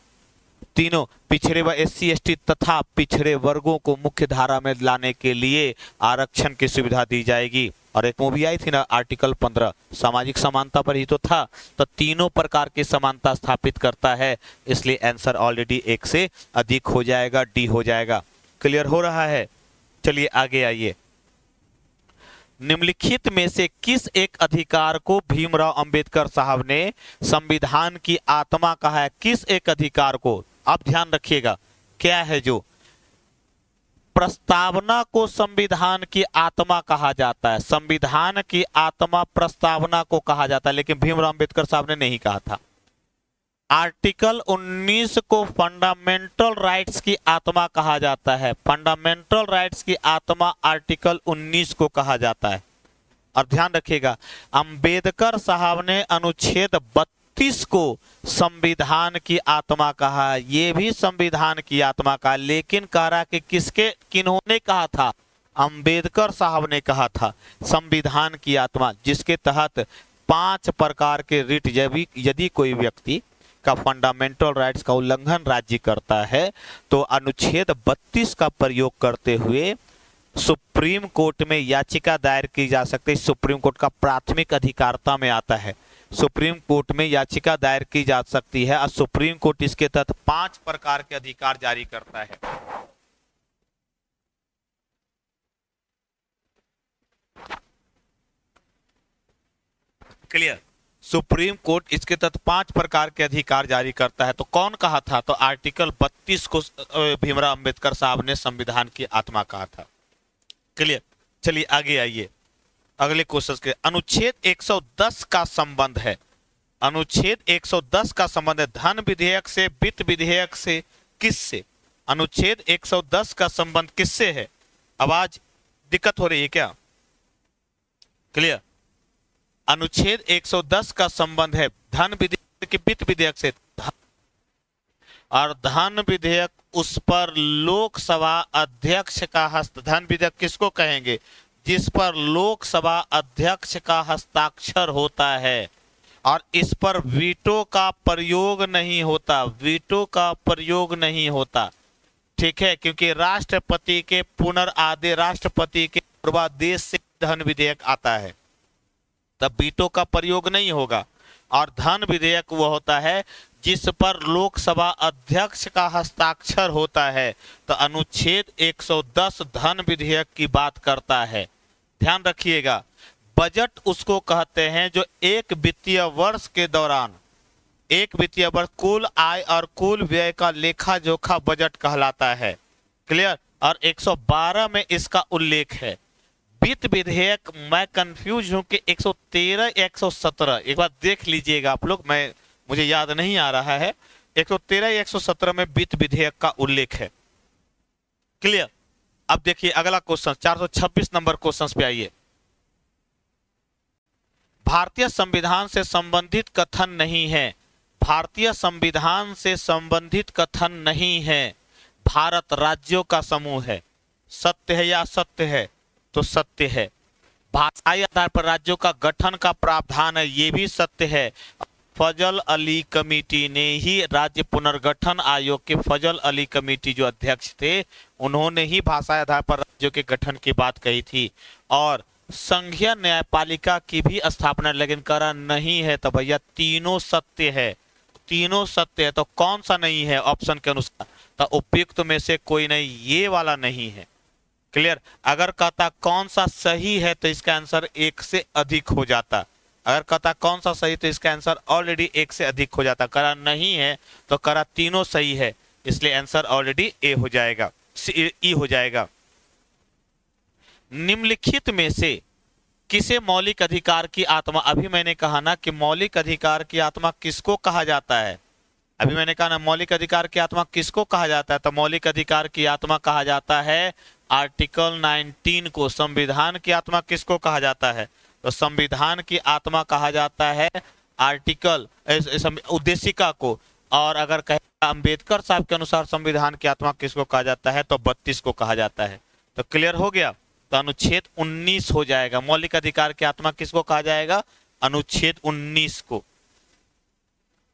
तीनों पिछड़े वर्ग, SC, ST तथा पिछड़े वर्गों को मुख्य धारा में लाने के लिए आरक्षण की सुविधा दी जाएगी। और एक मूवी आई थी ना आर्टिकल 15, सामाजिक समानता पर ही तो था। तो तीनों प्रकार की समानता स्थापित करता है, इसलिए आंसर ऑलरेडी 1 से अधिक हो जाएगा, डी हो जाएगा। क्लियर हो रहा है? चलिए आगे आइए। निम्नलिखित में से किस एक अधिकार को भीमराव अंबेडकर साहब ने संविधान की आत्मा कहा है? किस एक अधिकार को? आप ध्यान रखिएगा क्या है जो प्रस्तावना को संविधान की आत्मा कहा जाता है। संविधान की आत्मा प्रस्तावना को कहा जाता है, लेकिन भीमराव अंबेडकर साहब ने नहीं कहा था। आर्टिकल 19 को फंडामेंटल राइट्स की आत्मा कहा जाता है। फंडामेंटल राइट्स की आत्मा आर्टिकल 19 को कहा जाता है। और ध्यान रखिएगा अंबेडकर साहब ने अनुच्छेद 32 को संविधान की आत्मा कहा, ये भी संविधान की आत्मा का, लेकिन कह रहा कि किन्होंने कहा था? अंबेडकर साहब ने कहा था संविधान की आत्मा, जिसके तहत 5 प्रकार के रिट यदि कोई व्यक्ति का फंडामेंटल राइट्स का उल्लंघन राज्य करता है तो अनुच्छेद 32 का प्रयोग करते हुए सुप्रीम कोर्ट में याचिका दायर की जा सकती है। सुप्रीम कोर्ट का प्राथमिक अधिकारता में आता है, सुप्रीम कोर्ट में याचिका दायर की जा सकती है और सुप्रीम कोर्ट इसके तहत 5 प्रकार के अधिकार जारी करता है। क्लियर? सुप्रीम कोर्ट इसके तहत 5 प्रकार के अधिकार जारी करता है। तो कौन कहा था? तो आर्टिकल 32 को भीमराव अंबेडकर साहब ने संविधान की आत्मा कहा था। क्लियर? चलिए आगे आइए अगले क्वेश्चन के। अनुच्छेद 110 का संबंध है, अनुच्छेद 110 का संबंध है धन विधेयक से, वित्त विधेयक से, किससे? अनुच्छेद 110 का संबंध किससे है? आवाज दिक्कत हो रही है क्या? क्लियर? अनुच्छेद 110 का संबंध है धन विधेयक के वित्त विधेयक से। और धन विधेयक उस पर लोकसभा अध्यक्ष का धन विधेयक किसको कहेंगे? जिस पर लोकसभा अध्यक्ष का हस्ताक्षर होता है और इस पर वीटो का प्रयोग नहीं होता, वीटो का प्रयोग नहीं होता। ठीक है, क्योंकि राष्ट्रपति के पुनरादेश, राष्ट्रपति के पूर्वादेश से धन विधेयक आता है, तब वीटो का प्रयोग नहीं होगा। और धन विधेयक वो होता है जिस पर लोकसभा अध्यक्ष का हस्ताक्षर होता है। तो अनुच्छेद 110 धन विधेयक की बात करता है। ध्यान रखिएगा, बजट उसको कहते हैं जो एक वित्तीय वर्ष के दौरान, एक वित्तीय वर्ष कुल आय और कुल व्यय का लेखा जोखा बजट कहलाता है। क्लियर। और 112 में इसका उल्लेख है। वित्त विधेयक, मैं कंफ्यूज हूं कि 113 या 117, एक बार देख लीजिएगा आप लोग, मुझे याद नहीं आ रहा है। 113 या 117 में वित्त विधेयक का उल्लेख है। क्लियर। अब देखिए अगला क्वेश्चन, 426 नंबर क्वेश्चन पे आइए। भारतीय संविधान से संबंधित कथन नहीं है, भारतीय संविधान से संबंधित कथन नहीं है, भारत राज्यों का समूह है। सत्य है या असत्य है? तो सत्य है। भाषाई आधार पर राज्यों का गठन का प्रावधान है, ये भी सत्य है। फजल अली कमेटी ने ही, राज्य पुनर्गठन आयोग के फजल अली कमेटी जो अध्यक्ष थे, उन्होंने ही भाषाई आधार पर राज्यों के गठन की बात कही थी। और संघीय न्यायपालिका की भी स्थापना लेकिन करा नहीं है। तो भैया तीनों सत्य है, तीनों सत्य है। तो कौन सा नहीं है ऑप्शन के अनुसार? तो उपयुक्त में से कोई नहीं, ये वाला नहीं है। क्लियर। अगर कहता कौन सा सही है तो इसका आंसर एक से अधिक हो जाता। अगर कहता कौन सा सही तो इसका आंसर ऑलरेडी एक से अधिक हो जाता। करा नहीं है तो करा तीनों सही है, इसलिए आंसर ऑलरेडी ए हो जाएगा, ई हो जाएगा। निम्नलिखित में से किसे मौलिक अधिकार की आत्मा, अभी मैंने कहा ना कि मौलिक अधिकार की आत्मा किसको कहा जाता है, अभी मैंने कहा ना मौलिक अधिकार की आत्मा किसको कहा जाता है। तो मौलिक अधिकार की आत्मा कहा जाता है आर्टिकल 19 को। संविधान की आत्मा किसको कहा जाता है? तो संविधान की आत्मा कहा जाता है आर्टिकल उद्देशिका को। और अगर कहे अंबेडकर साहब के अनुसार संविधान की आत्मा किसको कहा जाता है तो 32 को कहा जाता है। तो क्लियर हो गया। तो अनुच्छेद 19 हो जाएगा। मौलिक अधिकार की आत्मा किसको कहा जाएगा? अनुच्छेद 19 को।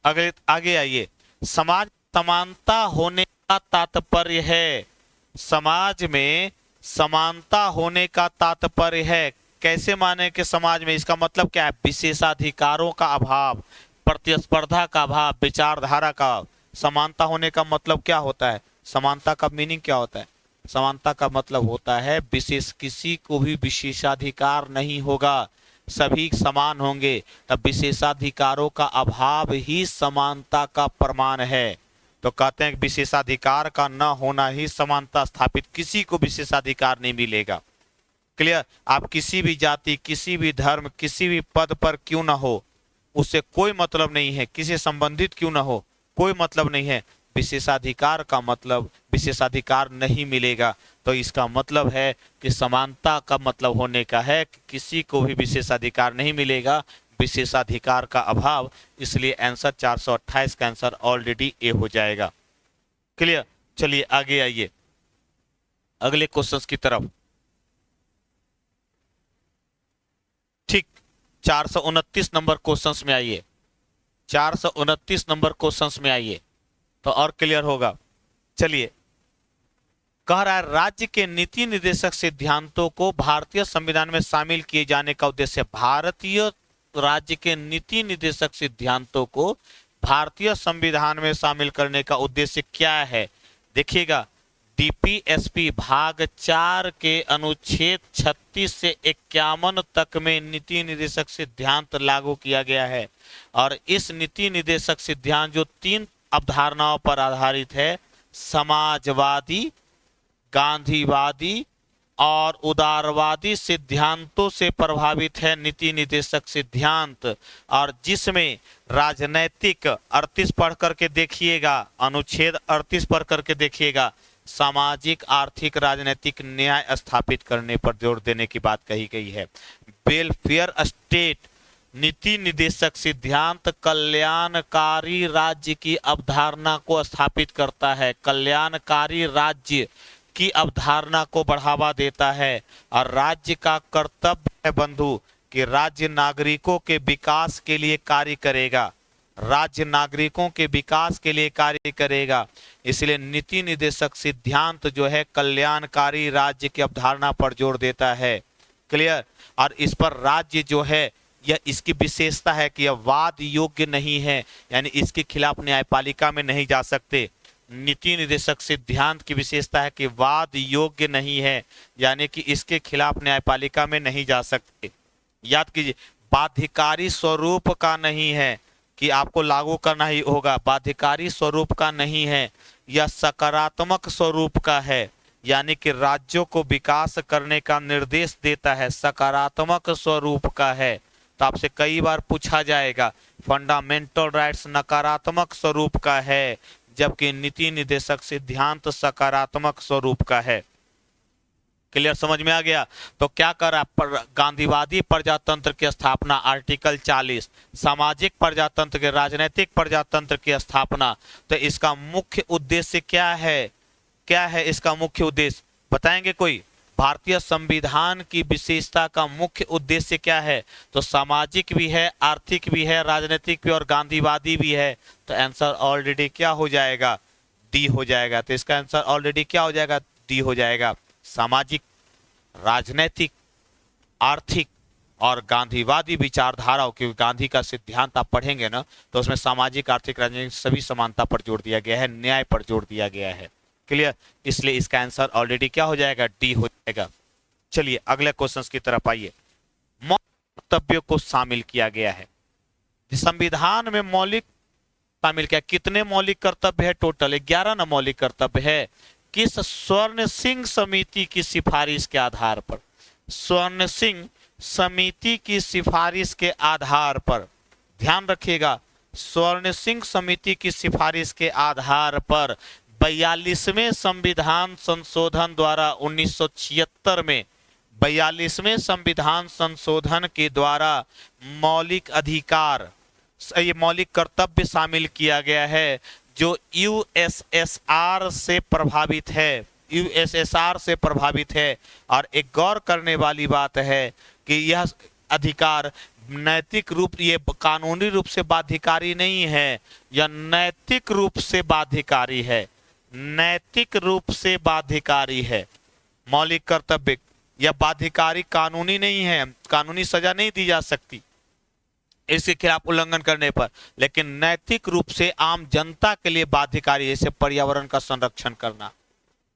अगले आगे आइए। समाज समानता होने का तात्पर्य है, समाज में समानता होने का तात्पर्य है। कैसे माने कि समाज में, इसका मतलब क्या है? विशेषाधिकारों का अभाव, प्रतिस्पर्धा का अभाव, विचारधारा का। समानता होने का मतलब क्या होता है? समानता का मीनिंग क्या होता है? समानता का मतलब होता है विशेष, किसी को भी विशेषाधिकार नहीं होगा, सभी समान होंगे। तब विशेषाधिकारों का अभाव ही समानता का प्रमाण है। तो कहते हैं कि विशेषाधिकार का न होना ही समानता स्थापित, किसी को विशेषाधिकार नहीं मिलेगा। क्लियर। आप किसी भी जाति, किसी भी धर्म, किसी भी पद पर क्यों ना हो, उससे कोई मतलब नहीं है, किसी से संबंधित क्यों ना हो, कोई मतलब नहीं है। विशेषाधिकार का मतलब विशेषाधिकार नहीं मिलेगा। तो इसका मतलब है कि समानता का मतलब होने का है कि किसी को भी विशेषाधिकार नहीं मिलेगा, विशेषाधिकार का अभाव। इसलिए आंसर 428 का आंसर ऑलरेडी ए हो जाएगा। क्लियर। चलिए आगे आइए अगले क्वेश्चंस की तरफ। ठीक, 429 नंबर क्वेश्चंस में आइए, 429 नंबर क्वेश्चंस में आइए तो और क्लियर होगा। चलिए, कह रहा है राज्य के नीति निर्देशक सिद्धांतों को भारतीय संविधान में शामिल किए जाने का उद्देश्य। भारतीय राज्य के नीति निर्देशक सिद्धांतों को भारतीय संविधान में शामिल करने का उद्देश्य क्या है? देखिएगा, डीपीएसपी भाग 4 के अनुच्छेद 36 से 51 तक में नीति निर्देशक सिद्धांत लागू किया गया है। और इस नीति निर्देशक सिद्धांत जो 3 अवधारणाओं पर आधारित है, समाजवादी, गांधीवादी और उदारवादी सिद्धांतों से प्रभावित है नीति निर्देशक सिद्धांत। और जिसमें राजनैतिक 38 पढ़ करके देखिएगा, अनुच्छेद 38 पढ़ करके देखिएगा, सामाजिक, आर्थिक, राजनीतिक न्याय स्थापित करने पर जोर देने की बात कही गई है। वेलफेयर स्टेट नीति निर्देशक सिद्धांत कल्याणकारी राज्य की अवधारणा को स्थापित करता है। कल्याणकारी राज्य की अवधारणा को बढ़ावा देता है और राज्य का कर्तव्य है बंधु कि राज्य नागरिकों के विकास के लिए कार्य करेगा, राज्य नागरिकों के विकास के लिए कार्य करेगा। इसलिए नीति निर्देशक सिद्धांत जो है कल्याणकारी राज्य की अवधारणा पर जोर देता है। क्लियर। और इस पर राज्य जो है यह इसकी विशेषता है कि यह वाद योग्य नहीं है, यानी इसके खिलाफ न्यायपालिका में नहीं जा सकते। नीति निर्देशक सिद्धांत की विशेषता है कि वाद योग्य नहीं है, यानी कि इसके खिलाफ न्यायपालिका में नहीं जा सकते। याद कीजिए, बाध्यकारी स्वरूप का नहीं है कि आपको लागू करना ही होगा, बाध्यकारी स्वरूप का नहीं है, यह सकारात्मक स्वरूप का है, यानी कि राज्यों को विकास करने का निर्देश देता है, सकारात्मक स्वरूप का है। तो आपसे कई बार पूछा जाएगा फंडामेंटल राइट्स नकारात्मक स्वरूप का है, जबकि नीति निर्देशक सिद्धांत सकारात्मक स्वरूप का है। क्लियर, समझ में आ गया। तो क्या करा, गांधीवादी प्रजातंत्र की स्थापना आर्टिकल 40, सामाजिक प्रजातंत्र के राजनीतिक प्रजातंत्र की स्थापना। तो इसका मुख्य उद्देश्य क्या है, क्या है इसका मुख्य उद्देश्य बताएंगे कोई? भारतीय संविधान की विशेषता का मुख्य उद्देश्य क्या है? तो सामाजिक भी है, आर्थिक भी है, राजनीतिक भी और गांधीवादी भी है। तो आंसर ऑलरेडी क्या हो जाएगा? डी हो जाएगा। तो इसका आंसर ऑलरेडी क्या हो जाएगा? डी हो जाएगा। सामाजिक, राजनीतिक, आर्थिक और गांधीवादी विचारधाराओं की, गांधी का सिद्धांत आप पढ़ेंगे ना तो उसमें सामाजिक, आर्थिक, राजनीतिक सभी समानता पर जोर दिया गया है, न्याय पर जोर दिया गया है। क्लियर, इसलिए इसका आंसर ऑलरेडी क्या हो जाएगा? डी हो जाएगा। चलिए अगले क्वेश्चन की तरफ आइए। मौलिक कर्तव्यों को शामिल किया गया है संविधान में। मौलिक शामिल किया, कितने मौलिक कर्तव्य है? टोटल 11 ना मौलिक कर्तव्य है। किस स्वर्ण सिंह समिति की सिफारिश के आधार पर? स्वर्ण सिंह समिति की सिफारिश के आधार पर, ध्यान रखिएगा, स्वर्ण सिंह समिति की सिफारिश के आधार पर 42वें संविधान संशोधन द्वारा 1976 में 42वें संविधान संशोधन के द्वारा मौलिक अधिकार, ये मौलिक कर्तव्य शामिल किया गया है जो यूएसएसआर से प्रभावित है, यूएसएसआर से प्रभावित है। और एक गौर करने वाली बात है कि यह अधिकार नैतिक रूप, ये कानूनी रूप से बाध्यकारी नहीं है, यह नैतिक रूप से बाध्यकारी है, नैतिक रूप से बाध्यकारी है। मौलिक कर्तव्य यह बाध्यकारी कानूनी नहीं है, कानूनी सजा नहीं दी जा सकती इसके खिलाफ उल्लंघन करने पर, लेकिन नैतिक रूप से आम जनता के लिए बाध्यकारी, जैसे पर्यावरण का संरक्षण करना,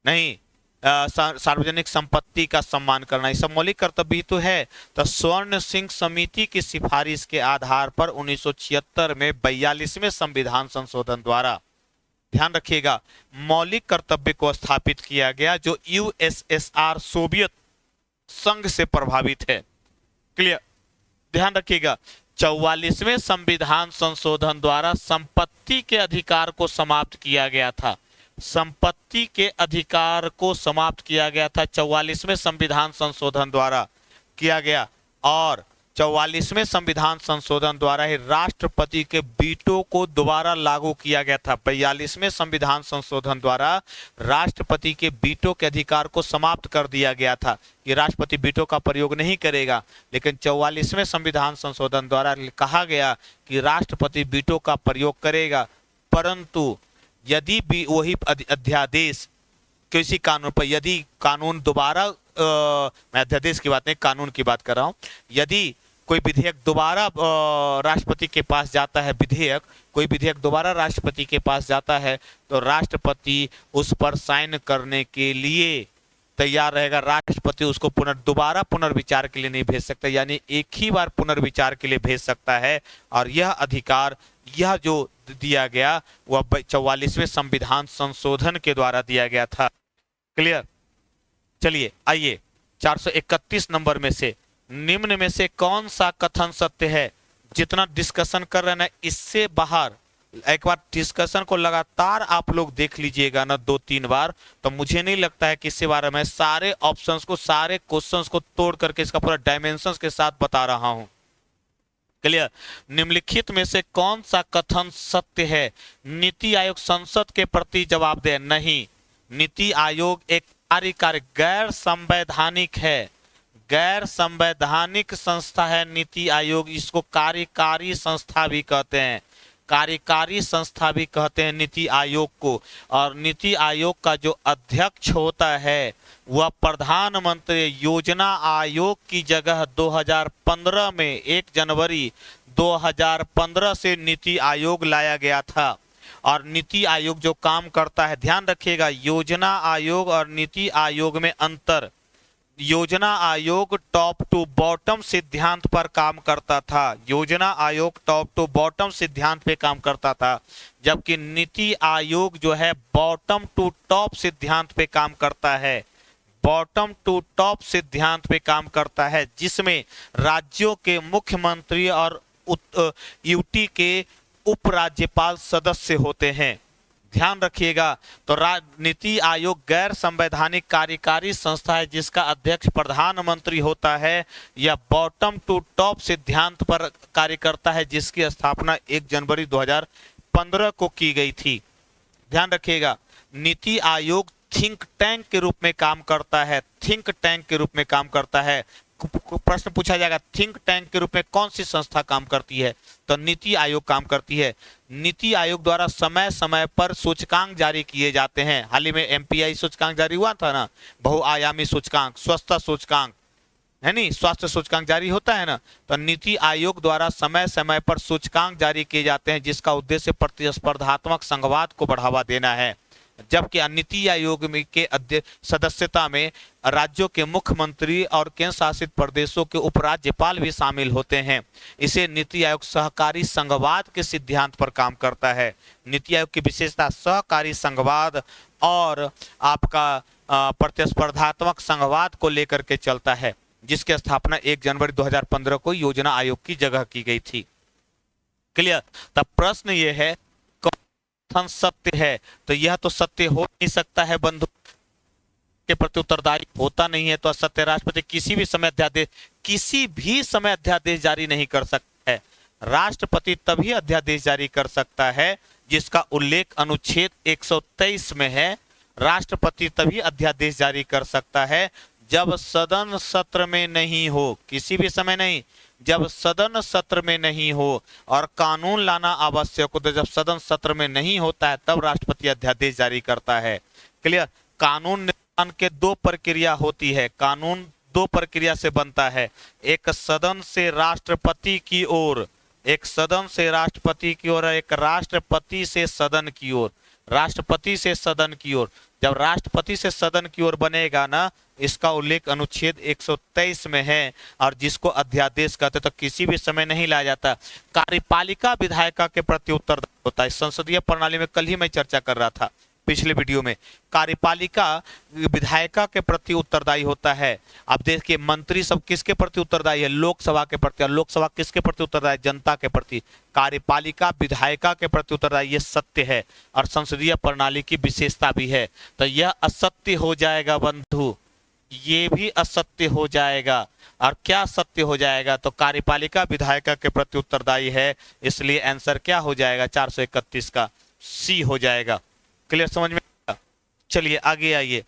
नहीं सार्वजनिक संपत्ति का सम्मान करना, ये सब मौलिक कर्तव्य तो है। तो स्वर्ण सिंह समिति की सिफारिश के आधार पर 1976 में 42वें संविधान संशोधन द्वारा, ध्यान रखिएगा, मौलिक कर्तव्य को स्थापित किया गया जो यूएसएसआर सोवियत संघ से प्रभावित है। क्लियर, ध्यान रखिएगा। 44वें संविधान संशोधन द्वारा संपत्ति के अधिकार को समाप्त किया गया था, संपत्ति के अधिकार को समाप्त किया गया था 44वें संविधान संशोधन द्वारा किया गया। और 44वें संविधान संशोधन द्वारा ही राष्ट्रपति के वीटो को दोबारा लागू किया गया था। 42वें संविधान संशोधन द्वारा राष्ट्रपति के वीटो के अधिकार को समाप्त कर दिया गया था कि राष्ट्रपति वीटो का प्रयोग नहीं करेगा, लेकिन 44वें संविधान संशोधन द्वारा कहा गया कि राष्ट्रपति वीटो का प्रयोग करेगा, परंतु यदि भी वही अध्यादेश किसी कानून पर, यदि कानून दोबारा, मैं अध्यादेश की बात नहीं कानून की बात कर रहा हूं, यदि कोई विधेयक दोबारा राष्ट्रपति के पास जाता है, विधेयक, कोई विधेयक दोबारा राष्ट्रपति के पास जाता है तो राष्ट्रपति उस पर साइन करने के लिए तैयार रहेगा, राष्ट्रपति उसको दोबारा पुनर्विचार के लिए नहीं भेज सकता, यानी एक ही बार पुनर्विचार के लिए भेज सकता है। और यह अधिकार, यह जो दिया गया वह 44वें संविधान संशोधन के द्वारा दिया गया था। क्लियर, चलिए आइए 431 नंबर में से निम्न में से कौन सा कथन सत्य है? जितना डिस्कशन कर रहे हैं ना, इससे बाहर एक बार डिस्कशन को लगातार आप लोग देख लीजिएगा ना 2-3 बार, तो मुझे नहीं लगता है कि इससे बारे में सारे ऑप्शंस को, सारे क्वेश्चंस को तोड़ करके इसका पूरा डायमेंशंस के साथ बता रहा हूं। क्लियर, निम्नलिखित में से कौन सा कथन सत्य है? नीति आयोग संसद के प्रति जवाबदेह नहीं, नीति आयोग एक कार्यकारी गैर संवैधानिक है, गैर संवैधानिक संस्था है नीति आयोग। इसको कार्यकारी संस्था भी कहते हैं, कार्यकारी संस्था भी कहते हैं नीति आयोग को। और नीति आयोग का जो अध्यक्ष होता है वह प्रधानमंत्री योजना आयोग की जगह 2015 में 1 जनवरी 2015 से नीति आयोग लाया गया था। और नीति आयोग जो काम करता है, ध्यान रखिएगा, योजना आयोग और नीति आयोग में अंतर। योजना आयोग टॉप टू बॉटम सिद्धांत पर काम करता था, योजना आयोग टॉप टू बॉटम सिद्धांत पे काम करता था, जबकि नीति आयोग जो है बॉटम टू टॉप सिद्धांत पे काम करता है, बॉटम टू टॉप सिद्धांत पे काम करता है, जिसमें राज्यों के मुख्यमंत्री और यूटी के उपराज्यपाल सदस्य होते हैं। ध्यान रखिएगा। तो नीति आयोग गैर संवैधानिक कार्यकारी संस्था है जिसका अध्यक्ष प्रधानमंत्री होता है। यह बॉटम टू टॉप सिद्धांत पर कार्य करता है, जिसकी स्थापना 1 जनवरी 2015 को की गई थी। ध्यान रखिएगा, नीति आयोग थिंक टैंक के रूप में काम करता है, थिंक टैंक के रूप में काम करता है। प्रश्न पूछा जाएगा थिंक टैंक के रूप में कौन सी संस्था काम करती है, तो नीति आयोग काम करती है। नीति आयोग द्वारा समय समय पर सूचकांक जारी किए जाते हैं। हाल ही में एमपीआई सूचकांक जारी हुआ था ना, बहुआयामी सूचकांक, स्वस्थता सूचकांक है नहीं, स्वास्थ्य सूचकांक जारी होता है ना। तो नीति आयोग द्वारा समय समय पर सूचकांक जारी किए जाते हैं, जिसका उद्देश्य प्रतिस्पर्धात्मक संघवाद को बढ़ावा देना है। जबकि नीति आयोग के सदस्यता में राज्यों के मुख्यमंत्री और केंद्र शासित प्रदेशों के उपराज्यपाल भी शामिल होते हैं। इसे नीति आयोग सहकारी संघवाद के सिद्धांत पर काम करता है। नीति आयोग की विशेषता सहकारी संघवाद और आपका प्रतिस्पर्धात्मक संघवाद को लेकर के चलता है, जिसकी स्थापना 1 जनवरी 2015 को योजना आयोग की जगह की गई थी। क्लियर। तब प्रश्न ये है सत्य है, तो यह तो सत्य हो नहीं सकता है बंधु, के प्रति उत्तरदायी होता नहीं है, तो असत्य। राष्ट्रपति किसी भी समय अध्यादेश जारी नहीं कर सकता है। राष्ट्रपति तभी अध्यादेश जारी कर सकता है जिसका उल्लेख अनुच्छेद 123 में है। राष्ट्रपति तभी अध्यादेश जारी कर सकता है जब सदन सत्र में नहीं हो, किसी भी समय नहीं, जब सदन सत्र में नहीं हो और कानून लाना आवश्यक हो। तो जब सदन सत्र में नहीं होता है तब राष्ट्रपति अध्यादेश जारी करता है। क्लियर। कानून निर्माण के 2 प्रक्रिया होती है, कानून 2 प्रक्रिया से बनता है, एक सदन से राष्ट्रपति की ओर, एक सदन से राष्ट्रपति की ओर, एक राष्ट्रपति से सदन की ओर, राष्ट्रपति से सदन की ओर। जब राष्ट्रपति से सदन की ओर बनेगा ना, इसका उल्लेख अनुच्छेद 123 में है और जिसको अध्यादेश कहते, तो किसी भी समय नहीं लाया जाता। कार्यपालिका विधायिका के प्रति उत्तरदायी होता है। संसदीय प्रणाली में कल ही मैं चर्चा कर रहा था पिछले वीडियो में, कार्यपालिका विधायिका के प्रति उत्तरदायी होता है। अब देखिए मंत्री सब किसके प्रति उत्तरदायी है, लोकसभा के प्रति, और लोकसभा किसके प्रति उत्तरदायी, जनता के प्रति। कार्यपालिका विधायिका के प्रति उत्तरदायी, ये सत्य है और संसदीय प्रणाली की विशेषता भी है। तो यह असत्य हो जाएगा बंधु, ये भी असत्य हो जाएगा। और क्या सत्य हो जाएगा, तो कार्यपालिका विधायिका के प्रति उत्तरदायी है, इसलिए आंसर क्या हो जाएगा 431 का सी हो जाएगा। क्लियर, समझ में? चलिए आगे आइए।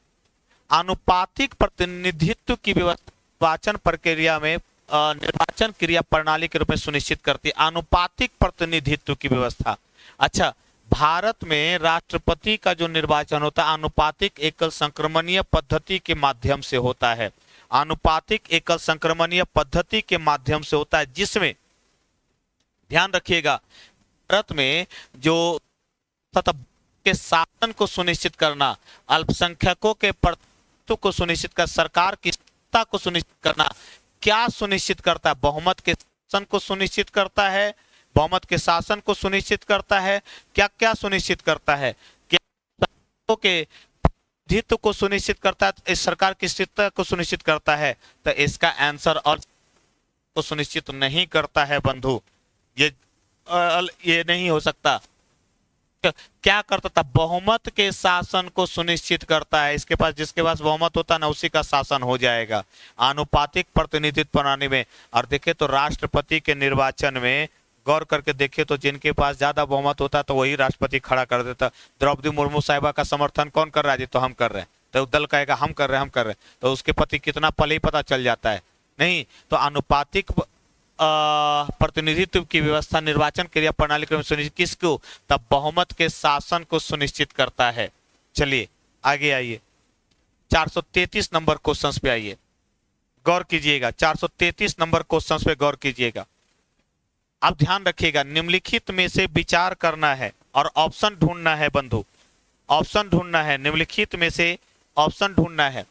आनुपातिक प्रतिनिधित्व की व्यवस्था निर्वाचन प्रक्रिया में निर्वाचन क्रिया प्रणाली के रूप में सुनिश्चित करती है। आनुपातिक प्रतिनिधित्व की व्यवस्था। अच्छा, भारत में राष्ट्रपति का जो निर्वाचन होता है आनुपातिक एकल संक्रमणीय पद्धति के माध्यम से होता है। आनुपातिक एकल संक्रमणीय पद्धति के माध्यम से होता है, जिसमें ध्यान रखिएगा भारत में जो के शासन को सुनिश्चित करना, अल्पसंख्यकों के प्रतिनिधित्व को सुनिश्चित कर, सरकार की सत्ता को सुनिश्चित करना, क्या सुनिश्चित करता है, बहुमत के शासन को सुनिश्चित करता है, बहुमत के शासन को सुनिश्चित करता है। क्या क्या सुनिश्चित करता है, क्या के प्रतिनिधित्व को सुनिश्चित करता है, इस सरकार की सत्ता को सुनिश्चित करता है। तो इसका आंसर और को सुनिश्चित नहीं करता है बंधु, ये नहीं हो सकता। क्या करता था, बहुमत के शासन को सुनिश्चित करता है। इसके पास, जिसके पास बहुमत होता है ना, उसी का शासन हो जाएगा आनुपातिक प्रतिनिधित्व प्रणाली में। और देखिए तो राष्ट्रपति के निर्वाचन में गौर करके देखिए तो जिनके पास ज्यादा बहुमत होता है तो वही राष्ट्रपति खड़ा कर देता। द्रौपदी मुर्मू साहिबा का समर्थन कौन कर रहा है जी, तो हम कर रहे हैं, तो दल कहेगा हम कर रहे हैं, हम कर रहे हैं, तो उसके पति कितना पहले ही पता चल जाता है। नहीं तो अनुपातिक प्रतिनिधित्व की व्यवस्था निर्वाचन क्रिया प्रणाली क्रम सुनिश्चित किसको, तब बहुमत के शासन को सुनिश्चित करता है। चलिए आगे आइए, 433 नंबर क्वेश्चंस पे आइए, गौर कीजिएगा। 433 नंबर क्वेश्चंस पे गौर कीजिएगा। अब ध्यान रखिएगा, निम्नलिखित में से विचार करना है और ऑप्शन ढूंढना है बंधु, ऑप्शन ढूंढना है, निम्नलिखित में से ऑप्शन ढूंढना है।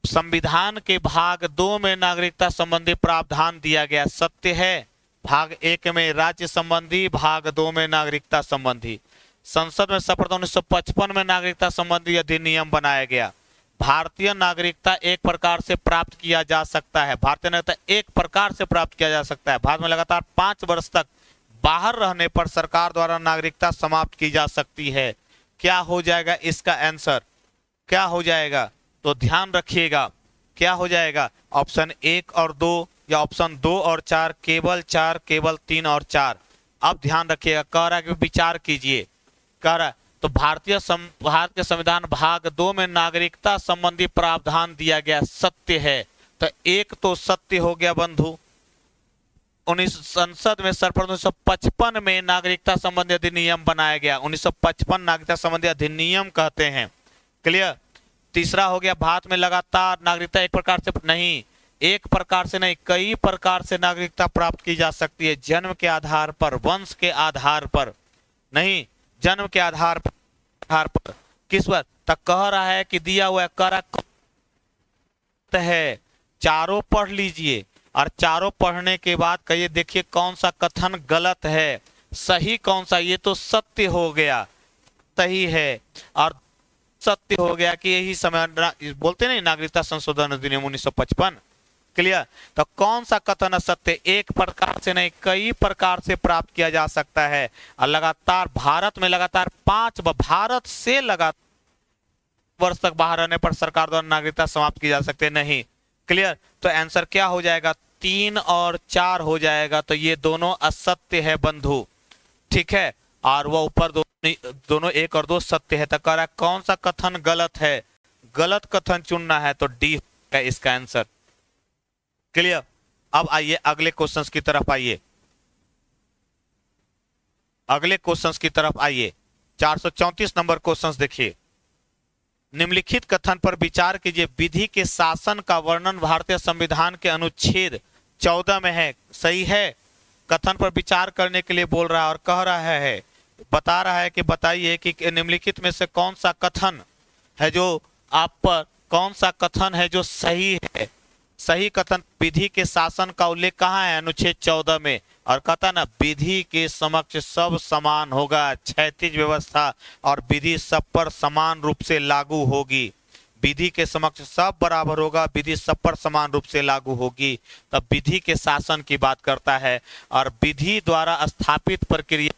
संविधान के भाग 2 में नागरिकता संबंधी प्रावधान दिया गया, सत्य है। भाग 1 में राज्य संबंधी, भाग 2 में नागरिकता संबंधी। संसद में सर्वप्रथम 1955 में नागरिकता संबंधी अधिनियम बनाया गया। भारतीय नागरिकता एक प्रकार से प्राप्त किया जा सकता है, भारतीय नागरिकता एक प्रकार से प्राप्त किया जा सकता है। भारत में लगातार 5 वर्ष तक बाहर रहने पर सरकार द्वारा नागरिकता समाप्त की जा सकती है। क्या हो जाएगा इसका आंसर, क्या हो जाएगा? तो ध्यान रखिएगा, क्या हो जाएगा? ऑप्शन 1 और 2 या ऑप्शन 2 और 4, केवल 4, केवल 3 और 4। अब ध्यान रखिएगा, कह रहा है कि विचार कीजिए, कह रहा है तो भारत के संविधान भाग 2 में नागरिकता संबंधी प्रावधान दिया गया, सत्य है। तो एक तो सत्य हो गया बंधु। संसद में सर्वप्रथम 1955 में नागरिकता संबंधी अधिनियम बनाया गया, 1955 नागरिकता संबंधी अधिनियम कहते हैं। क्लियर? तीसरा हो गया, भारत में लगातार नागरिकता एक प्रकार से नहीं, एक प्रकार से नहीं, कई प्रकार से नागरिकता प्राप्त की जा सकती है, जन्म के आधार पर, वंश के आधार पर नहीं, जन्म के आधार पर। किस पर? तक कह रहा है कि दिया हुआ है, चारों पढ़ लीजिए और चारों पढ़ने के बाद कहिए देखिए कौन सा कथन गलत है, सही कौन सा। ये तो सत्य हो गया, सही है, और सत्य हो गया कि यही समय बोलते नहीं नागरिकता संशोधन अधिनियम 1955। क्लियर? तो कौन सा कथन सत्य? एक प्रकार से नहीं, कई प्रकार से प्राप्त किया जा सकता है। और लगातार भारत में लगातार 5 भारत से लगातार वर्ष तक बाहर रहने पर सरकार द्वारा नागरिकता समाप्त की जा सकती है, नहीं। क्लियर? तो आंसर क्या हो जाएगा? 3 और 4 हो जाएगा। तो ये दोनों असत्य है बंधु, ठीक है, और वह ऊपर दोनों 1 और 2 सत्य है। तो कह रहा है कौन सा कथन गलत है, गलत कथन चुनना है, तो डी है इसका आंसर। क्लियर? अब आइए अगले क्वेश्चंस की तरफ आइए, अगले क्वेश्चंस की तरफ आइए। 434 नंबर क्वेश्चंस देखिए। निम्नलिखित कथन पर विचार कीजिए, विधि के शासन का वर्णन भारतीय संविधान के अनुच्छेद 14 में है, सही है। कथन पर विचार करने के लिए बोल रहा है और कह रहा है, बता रहा है कि बताइए कि निम्नलिखित में से कौन सा कथन है जो आप पर, कौन सा कथन है जो सही है। सही कथन, विधि के शासन का उल्लेख कहाँ है? अनुच्छेद 14 में। और कहता ना विधि के समक्ष सब समान होगा, क्षैतिज व्यवस्था, और विधि सब पर समान रूप से लागू होगी। विधि के समक्ष सब बराबर होगा, विधि सब पर समान रूप से लागू होगी। तब विधि के शासन की बात करता है। और विधि द्वारा स्थापित प्रक्रिया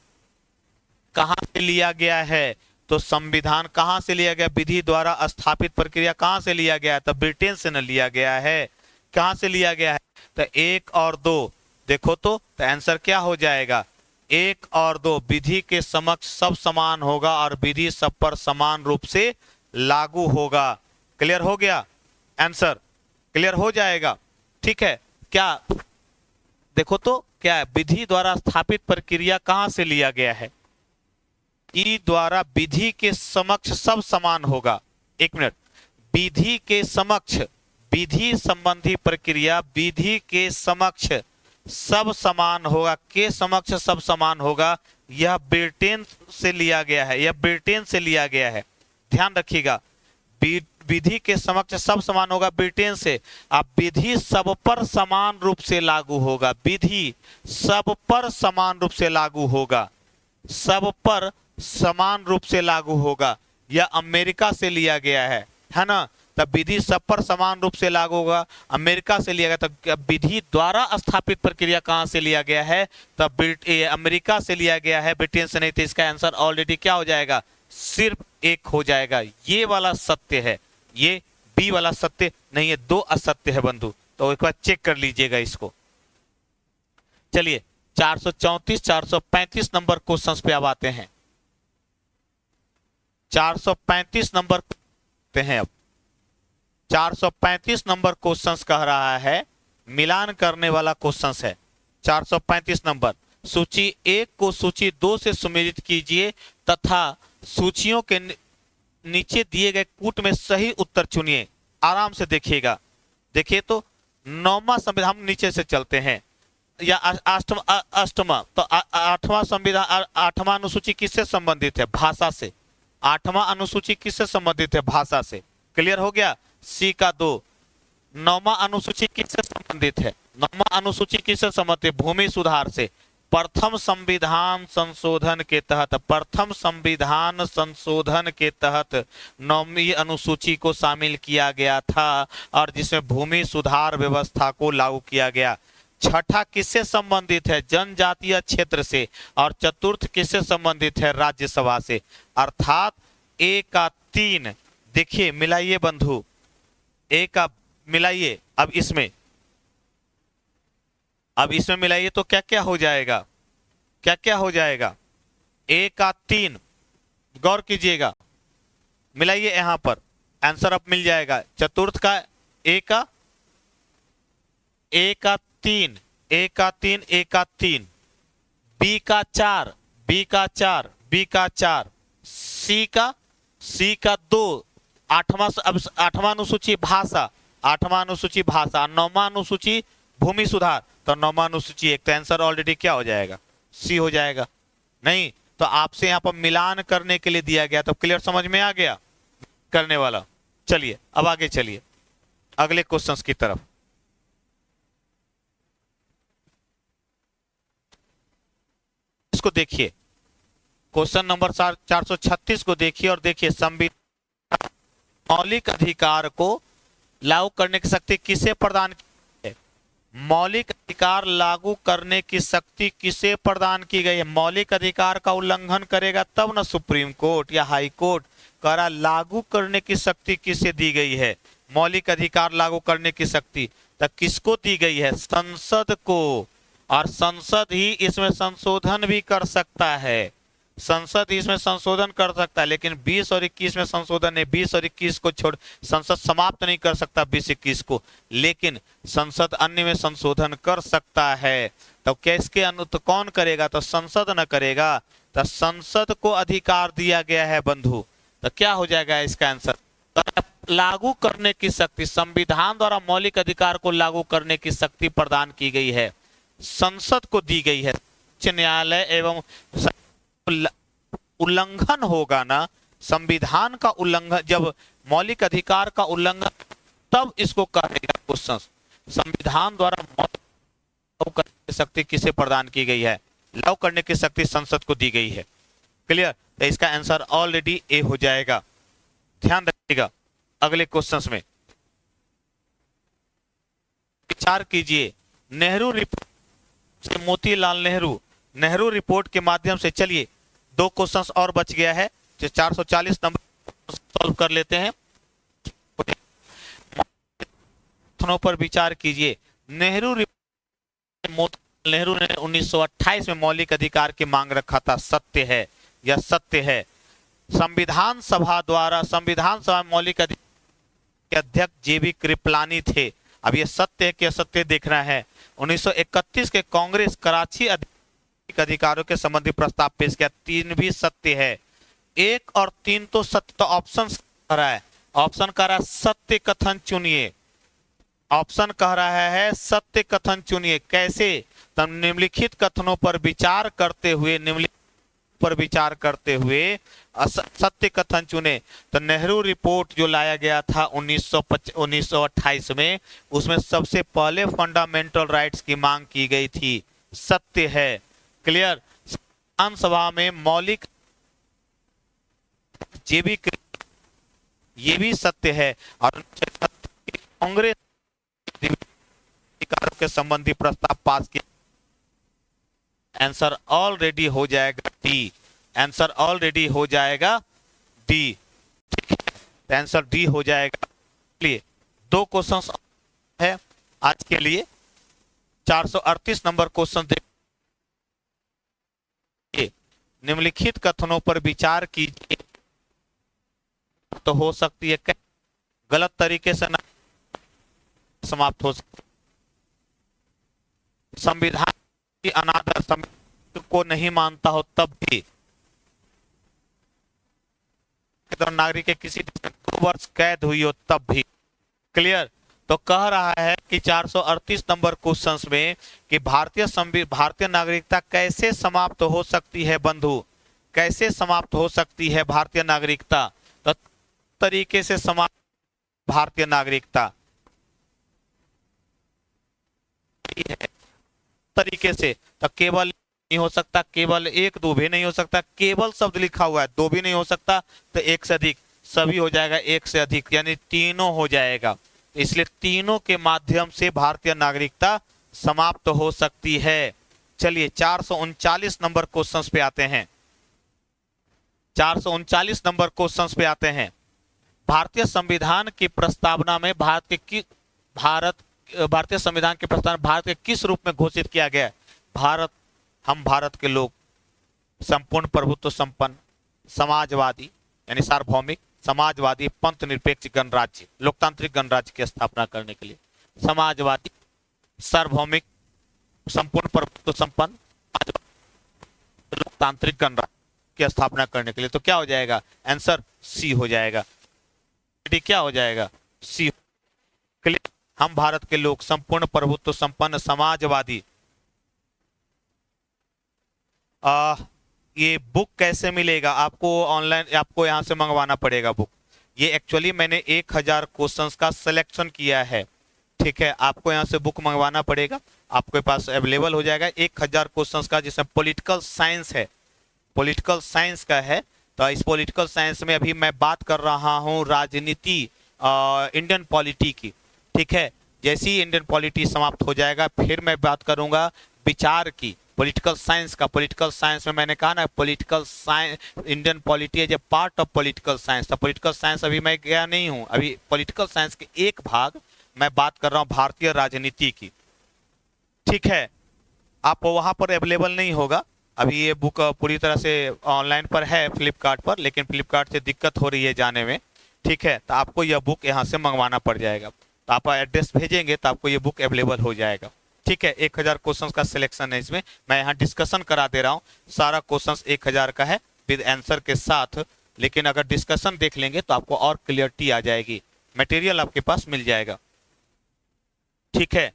कहाँ से लिया गया है? तो संविधान कहाँ से लिया गया? विधि द्वारा स्थापित प्रक्रिया कहाँ से लिया गया है? तो ब्रिटेन से न लिया गया है, कहाँ से लिया गया है? तो 1 और 2 देखो तो आंसर क्या हो जाएगा? 1 और 2, विधि के समक्ष सब समान होगा और विधि सब पर समान रूप से लागू होगा। क्लियर हो गया? आंसर क्लियर हो जाएगा, ठीक है। क्या देखो तो क्या है? विधि द्वारा स्थापित प्रक्रिया कहाँ से लिया गया है? विधि द्वारा विधि के समक्ष सब समान होगा। 1 मिनट, विधि के समक्ष, विधि संबंधी प्रक्रिया विधि के समक्ष सब समान होगा, के समक्ष सब समान होगा। यह ब्रिटेन से लिया गया है, यह ब्रिटेन से लिया गया है, ध्यान रखिएगा। विधि के समक्ष सब समान होगा ब्रिटेन से। अब विधि सब पर समान रूप से लागू होगा, विधि सब पर समान रूप से लागू होगा, सब पर समान रूप से लागू होगा। यह अमेरिका से लिया गया है ना? तब विधि सब पर समान रूप से लागू होगा, अमेरिका से लिया गया। तब विधि द्वारा स्थापित प्रक्रिया कहां से लिया गया है? तब अमेरिका से लिया गया है, ब्रिटेन से नहीं। तो इसका आंसर ऑलरेडी क्या हो जाएगा? सिर्फ 1 हो जाएगा। ये वाला सत्य है, ये बी वाला सत्य नहीं है, 2 असत्य है बंधु। तो एक बार चेक कर लीजिएगा इसको। चलिए 434 435 नंबर क्वेश्चंस पे अब आते हैं। 435 नंबर देखते हैं। अब 435 नंबर क्वेश्चंस कह रहा है, मिलान करने वाला क्वेश्चंस है। 435 नंबर, सूची 1 को सूची 2 से सुमेलित कीजिए तथा सूचियों के नीचे दिए गए कूट में सही उत्तर चुनिए। आराम से देखिएगा। देखिए तो 9वां संविधान, हम नीचे से चलते हैं, या अष्टमा, तो 8वां संविधान, 8वां अनुसूची किससे संबंधित है? भाषा से। 8वां अनुसूची किससे संबंधित है? भाषा से। क्लियर हो गया? सी का 2। 9वां अनुसूची किससे संबंधित है? 9वां अनुसूची किससे संबंधित है? भूमि सुधार से। प्रथम संविधान संशोधन के तहत, प्रथम संविधान संशोधन के तहत 9वीं अनुसूची को शामिल किया गया था और जिसमें भूमि सुधार व्यवस्था को लागू किया गया। छठा किससे संबंधित है? जनजातीय क्षेत्र से। और चतुर्थ किससे संबंधित है? राज्यसभा से। अर्थात ए का 3, देखिए मिलाइए बंधु, ए का मिलाइए। अब इसमें मिलाइए तो क्या क्या हो जाएगा? क्या क्या हो जाएगा? ए का 3, गौर कीजिएगा, मिलाइए यहां पर, आंसर अब मिल जाएगा। चतुर्थ का ए का 3, ए का 3, ए का 3, बी का 4, बी का 4, बी का 4, सी का 2। 8वां अनुसूची भाषा, 8वां अनुसूची भाषा, 9वां अनुसूची भूमि सुधार, तो 9वां अनुसूची 1। तो आंसर ऑलरेडी क्या हो जाएगा? सी हो जाएगा। नहीं तो आपसे यहां पर मिलान करने के लिए दिया गया, तो क्लियर समझ में आ गया करने वाला। चलिए अब आगे चलिए अगले क्वेश्चंस की तरफ। इसको देखिए, क्वेश्चन नंबर 436 को देखिए और देखिए, संविधान मौलिक अधिकार को लागू करने की शक्ति किसे प्रदान की है? मौलिक अधिकार लागू करने की शक्ति किसे प्रदान की गई है? मौलिक अधिकार का उल्लंघन करेगा तब ना सुप्रीम कोर्ट या हाई कोर्ट करा। लागू करने की शक्ति किसे दी गई है? मौलिक अधिकार लागू करने की शक्ति तो किसको दी गई है? संसद को। और संसद ही इसमें संशोधन भी कर सकता है। संसद इसमें संशोधन कर सकता है, लेकिन 20 और 21 में संशोधन है। 20 और 21 को छोड़ संसद समाप्त नहीं कर सकता 20-21 को, लेकिन संसद अन्य में संशोधन कर सकता है। तो किसके तो कौन करेगा? तो संसद न करेगा। तो संसद को अधिकार दिया गया है बंधु। तो क्या हो जाएगा इसका आंसर? तो लागू करने की शक्ति, संविधान द्वारा मौलिक अधिकार को लागू करने की शक्ति प्रदान की गई है, संसद को दी गई है। उच्च न्यायालय एवं उल्लंघन होगा ना, संविधान का उल्लंघन, जब मौलिक अधिकार का उल्लंघन, तब इसको कहेगा क्वेश्चन। संविधान द्वारा लागू करने की शक्ति किसे प्रदान की गई है? लागू करने की शक्ति संसद को दी गई है। क्लियर? तो इसका आंसर ऑलरेडी ए हो जाएगा। ध्यान रखिएगा अगले क्वेश्चंस में विचार कीजिए। नेहरू रिपोर्ट से मोतीलाल नेहरू रिपोर्ट के माध्यम से, चलिए 2 क्वेश्चंस और बच गया है, जो 440 नंबर सॉल्व कर लेते हैं। पर विचार कीजिए। नेहरू ने 1928 में मौलिक अधिकार की मांग रखा था, सत्य है या सत्य है? संविधान सभा मौलिक अधिकार के अध्यक्ष जेबी कृपलानी थे। अब ये सत्य है कि असत्य देखना है। 1931 के कांग्रेस कराची अधिकारों के संबंधी प्रस्ताव पेश किया, 3 भी सत्य है। 1 और 3 तो सत्य। तो ऑप्शन कह रहा है, ऑप्शन कह रहा है सत्य कथन चुनिए। ऑप्शन कह रहा है सत्य कथन चुनिए। कैसे? तब निम्नलिखित कथनों पर विचार करते हुए सत्य कथन चुने। तो नेहरू रिपोर्ट जो लाया गया था 1928 में, उसमें सबसे पहले फंडामेंटल राइट्स की मांग की गई थी, सत्य है। क्लियर? संविधान सभा में मौलिक ये भी सत्य है। और कांग्रेस अधिकारों के संबंधी प्रस्ताव पास किया। आंसर ऑलरेडी हो जाएगा डी। आंसर ऑलरेडी हो जाएगा डी। आंसर डी हो जाएगा। लिए 2 क्वेश्चन है आज के लिए। 438 नंबर क्वेश्चन देखिए। निम्नलिखित कथनों पर विचार कीजिए। समाप्त हो सकती है? गलत तरीके से समाप्त हो सकती है। संविधान की अनादर, संविधान को नहीं मानता हो तब भी नागरिक के किसी 2 वर्ष कैद हुई हो तब भी। क्लियर? तो कह रहा है कि 438 नंबर क्वेश्चन में कि भारतीय नागरिकता कैसे समाप्त हो सकती है बंधु, कैसे समाप्त हो सकती है भारतीय नागरिकता? तो तरीके से समाप्त भारतीय नागरिकता है तरीके से। तो केवल नहीं हो सकता, केवल एक, दो भी नहीं हो सकता, केवल शब्द लिखा हुआ है, दो भी नहीं हो सकता, तो एक से अधिक, सभी हो जाएगा एक से अधिक, यानी तीनों हो जाएगा। इसलिए तीनों के माध्यम से भारतीय नागरिकता समाप्त हो सकती है। चलिए 439 नंबर क्वेश्चंस पे आते हैं। 439 नंबर क्वेश्चंस पे आते हैं। भारतीय संविधान की प्रस्तावना में भारतीय संविधान की प्रस्तावना भारत के किस रूप में घोषित किया गया है? भारत, हम भारत के लोग संपूर्ण प्रभुत्व संपन्न, समाजवादी यानी सार्वभौमिक, समाजवादी, पंथ निरपेक्ष गणराज्य, लोकतांत्रिक गणराज्य की स्थापना करने के लिए, समाजवादी, सार्वभौमिक, संपूर्ण प्रभुत्व संपन्न, लोकतांत्रिक गणराज्य की स्थापना करने के लिए। तो क्या हो जाएगा आंसर? सी हो जाएगा। क्या हो जाएगा? सी। क्लियर? हम भारत के लोग संपूर्ण प्रभुत्व संपन्न, समाजवादी। ये बुक कैसे मिलेगा आपको? ऑनलाइन आपको यहां से मंगवाना पड़ेगा बुक। ये एक्चुअली मैंने 1000 क्वेश्चंस का सिलेक्शन किया है, ठीक है। आपको यहां से बुक मंगवाना पड़ेगा, आपके पास अवेलेबल हो जाएगा 1000 क्वेश्चंस का, जिसमें पॉलिटिकल साइंस है, पॉलिटिकल साइंस का है। तो इस पॉलिटिकल साइंस में अभी मैं बात कर रहा हूं राजनीति, इंडियन पॉलिटी की, ठीक है। जैसे ही इंडियन पॉलिटी समाप्त हो जाएगा फिर मैं बात करूंगा विचार की, पॉलिटिकल साइंस का। पॉलिटिकल साइंस में मैंने कहा ना, political science, Indian polity as a part of political science. तो पॉलिटिकल साइंस अभी मैं गया नहीं हूं, अभी पॉलिटिकल साइंस के एक भाग मैं बात कर रहा हूं भारतीय राजनीति की, ठीक है। आप वहां पर अवेलेबल नहीं होगा अभी, ये बुक पूरी तरह से ऑनलाइन पर है फ्लिपकार्ट पर, लेकिन फ्लिपकार्ट से दिक्कत हो रही है जाने में, ठीक है। तो आपको यह बुक यहाँ से मंगवाना पड़ जाएगा। तो आप एड्रेस भेजेंगे तो आपको ये बुक अवेलेबल हो जाएगा, ठीक है। 1000 क्वेश्चन का सिलेक्शन है इसमें, मैं यहाँ डिस्कशन करा दे रहा हूँ। सारा क्वेश्चन 1000 का है विद आंसर के साथ, लेकिन अगर डिस्कशन देख लेंगे तो आपको और क्लियरिटी आ जाएगी, मटेरियल आपके पास मिल जाएगा, ठीक है।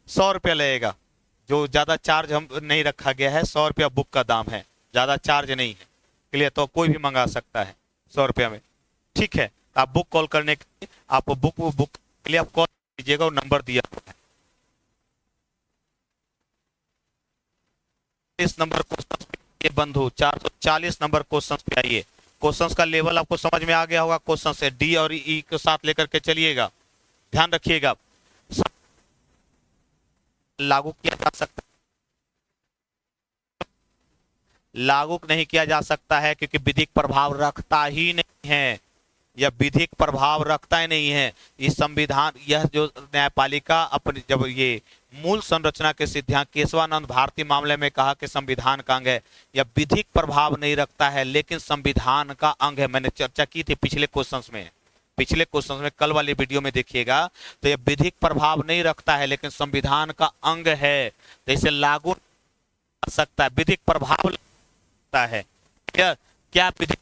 100 रुपया लगेगा, जो ज्यादा चार्ज हम नहीं रखा गया है, 100 रुपया बुक का दाम है, ज्यादा चार्ज नहीं है, क्लियर। तो कोई भी मंगा सकता है 100 रुपया में, ठीक है। आप बुक कॉल करने के लिए, आप बुक के लिए आप कॉल कीजिएगा और नंबर दिया हुआ है। इस नंबर क्वेश्चन पे बंधु 440 नंबर क्वेश्चन पे आइए। क्वेश्चन का लेवल आपको समझ में आ गया होगा, क्वेश्चन से डी और ई के साथ लेकर के चलिएगा, ध्यान रखिएगा। लागू किया जा सकता, लागू नहीं किया जा सकता है क्योंकि विधिक प्रभाव रखता ही नहीं है, यह विधिक प्रभाव रखता ही नहीं है। इस संविधान, यह जो न्यायपालिका अपनी जब ये मूल संरचना के सिद्धांत केशवानंद भारती मामले में कहा कि संविधान का अंग है, यह विधिक प्रभाव नहीं रखता है लेकिन संविधान का अंग है। मैंने चर्चा की थी पिछले क्वेश्चंस में, कल वाली वीडियो में देखिएगा। तो यह विधिक प्रभाव नहीं रखता है लेकिन संविधान का अंग है, तो इसे लागू कर सकता है, विधिक प्रभाव रखता है। क्या विधिक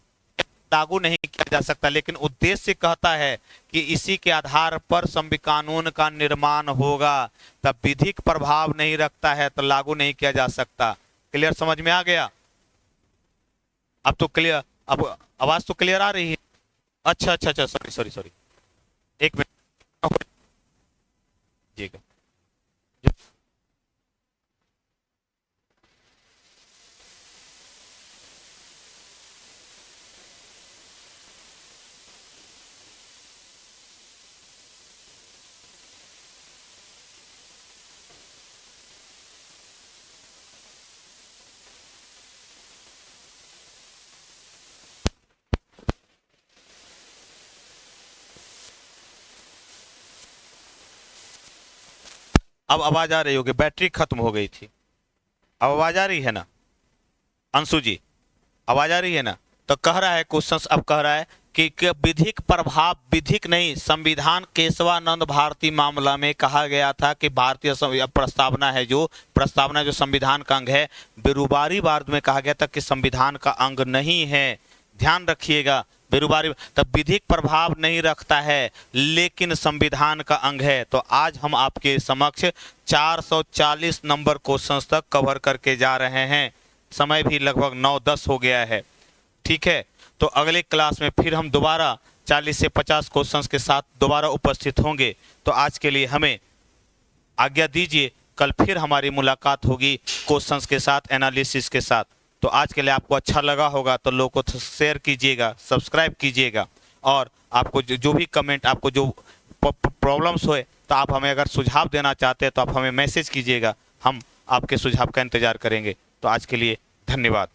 लागू नहीं किया जा सकता, लेकिन उद्देश्य कहता है कि इसी के आधार पर कानून का निर्माण होगा। तब विधिक प्रभाव नहीं रखता है तो लागू नहीं किया जा सकता। क्लियर? समझ में आ गया? अब तो क्लियर, अब आवाज तो क्लियर आ रही है? अच्छा, सॉरी, एक मिनट। अब आवाज आ रही होगी, बैटरी खत्म हो गई थी। अब आवाज आ रही है ना अंशु जी? आवाज आ रही है ना? तो कह रहा है क्वेश्चन, अब कह रहा है कि विधिक प्रभाव, विधिक नहीं, संविधान केशवानंद भारती मामला में कहा गया था कि भारतीय प्रस्तावना है, जो प्रस्तावना जो संविधान का अंग है, बिरुबारी वाद में कहा गया था कि संविधान का अंग नहीं है। ध्यान रखिएगा, बिरुबारी तब विधिक प्रभाव नहीं रखता है लेकिन संविधान का अंग है। तो आज हम आपके समक्ष 440 नंबर क्वेश्चंस तक कवर करके जा रहे हैं। समय भी लगभग 9-10 हो गया है, ठीक है। तो अगले क्लास में फिर हम दोबारा 40 से 50 क्वेश्चंस के साथ दोबारा उपस्थित होंगे। तो आज के लिए हमें आज्ञा दीजिए, कल फिर हमारी मुलाकात होगी क्वेश्चंस के साथ, एनालिसिस के साथ। तो आज के लिए आपको अच्छा लगा होगा तो लोगों को शेयर कीजिएगा, सब्सक्राइब कीजिएगा, और आपको जो भी कमेंट, आपको जो प्रॉब्लम्स होए तो आप हमें अगर सुझाव देना चाहते हैं तो आप हमें मैसेज कीजिएगा, हम आपके सुझाव का इंतजार करेंगे। तो आज के लिए धन्यवाद।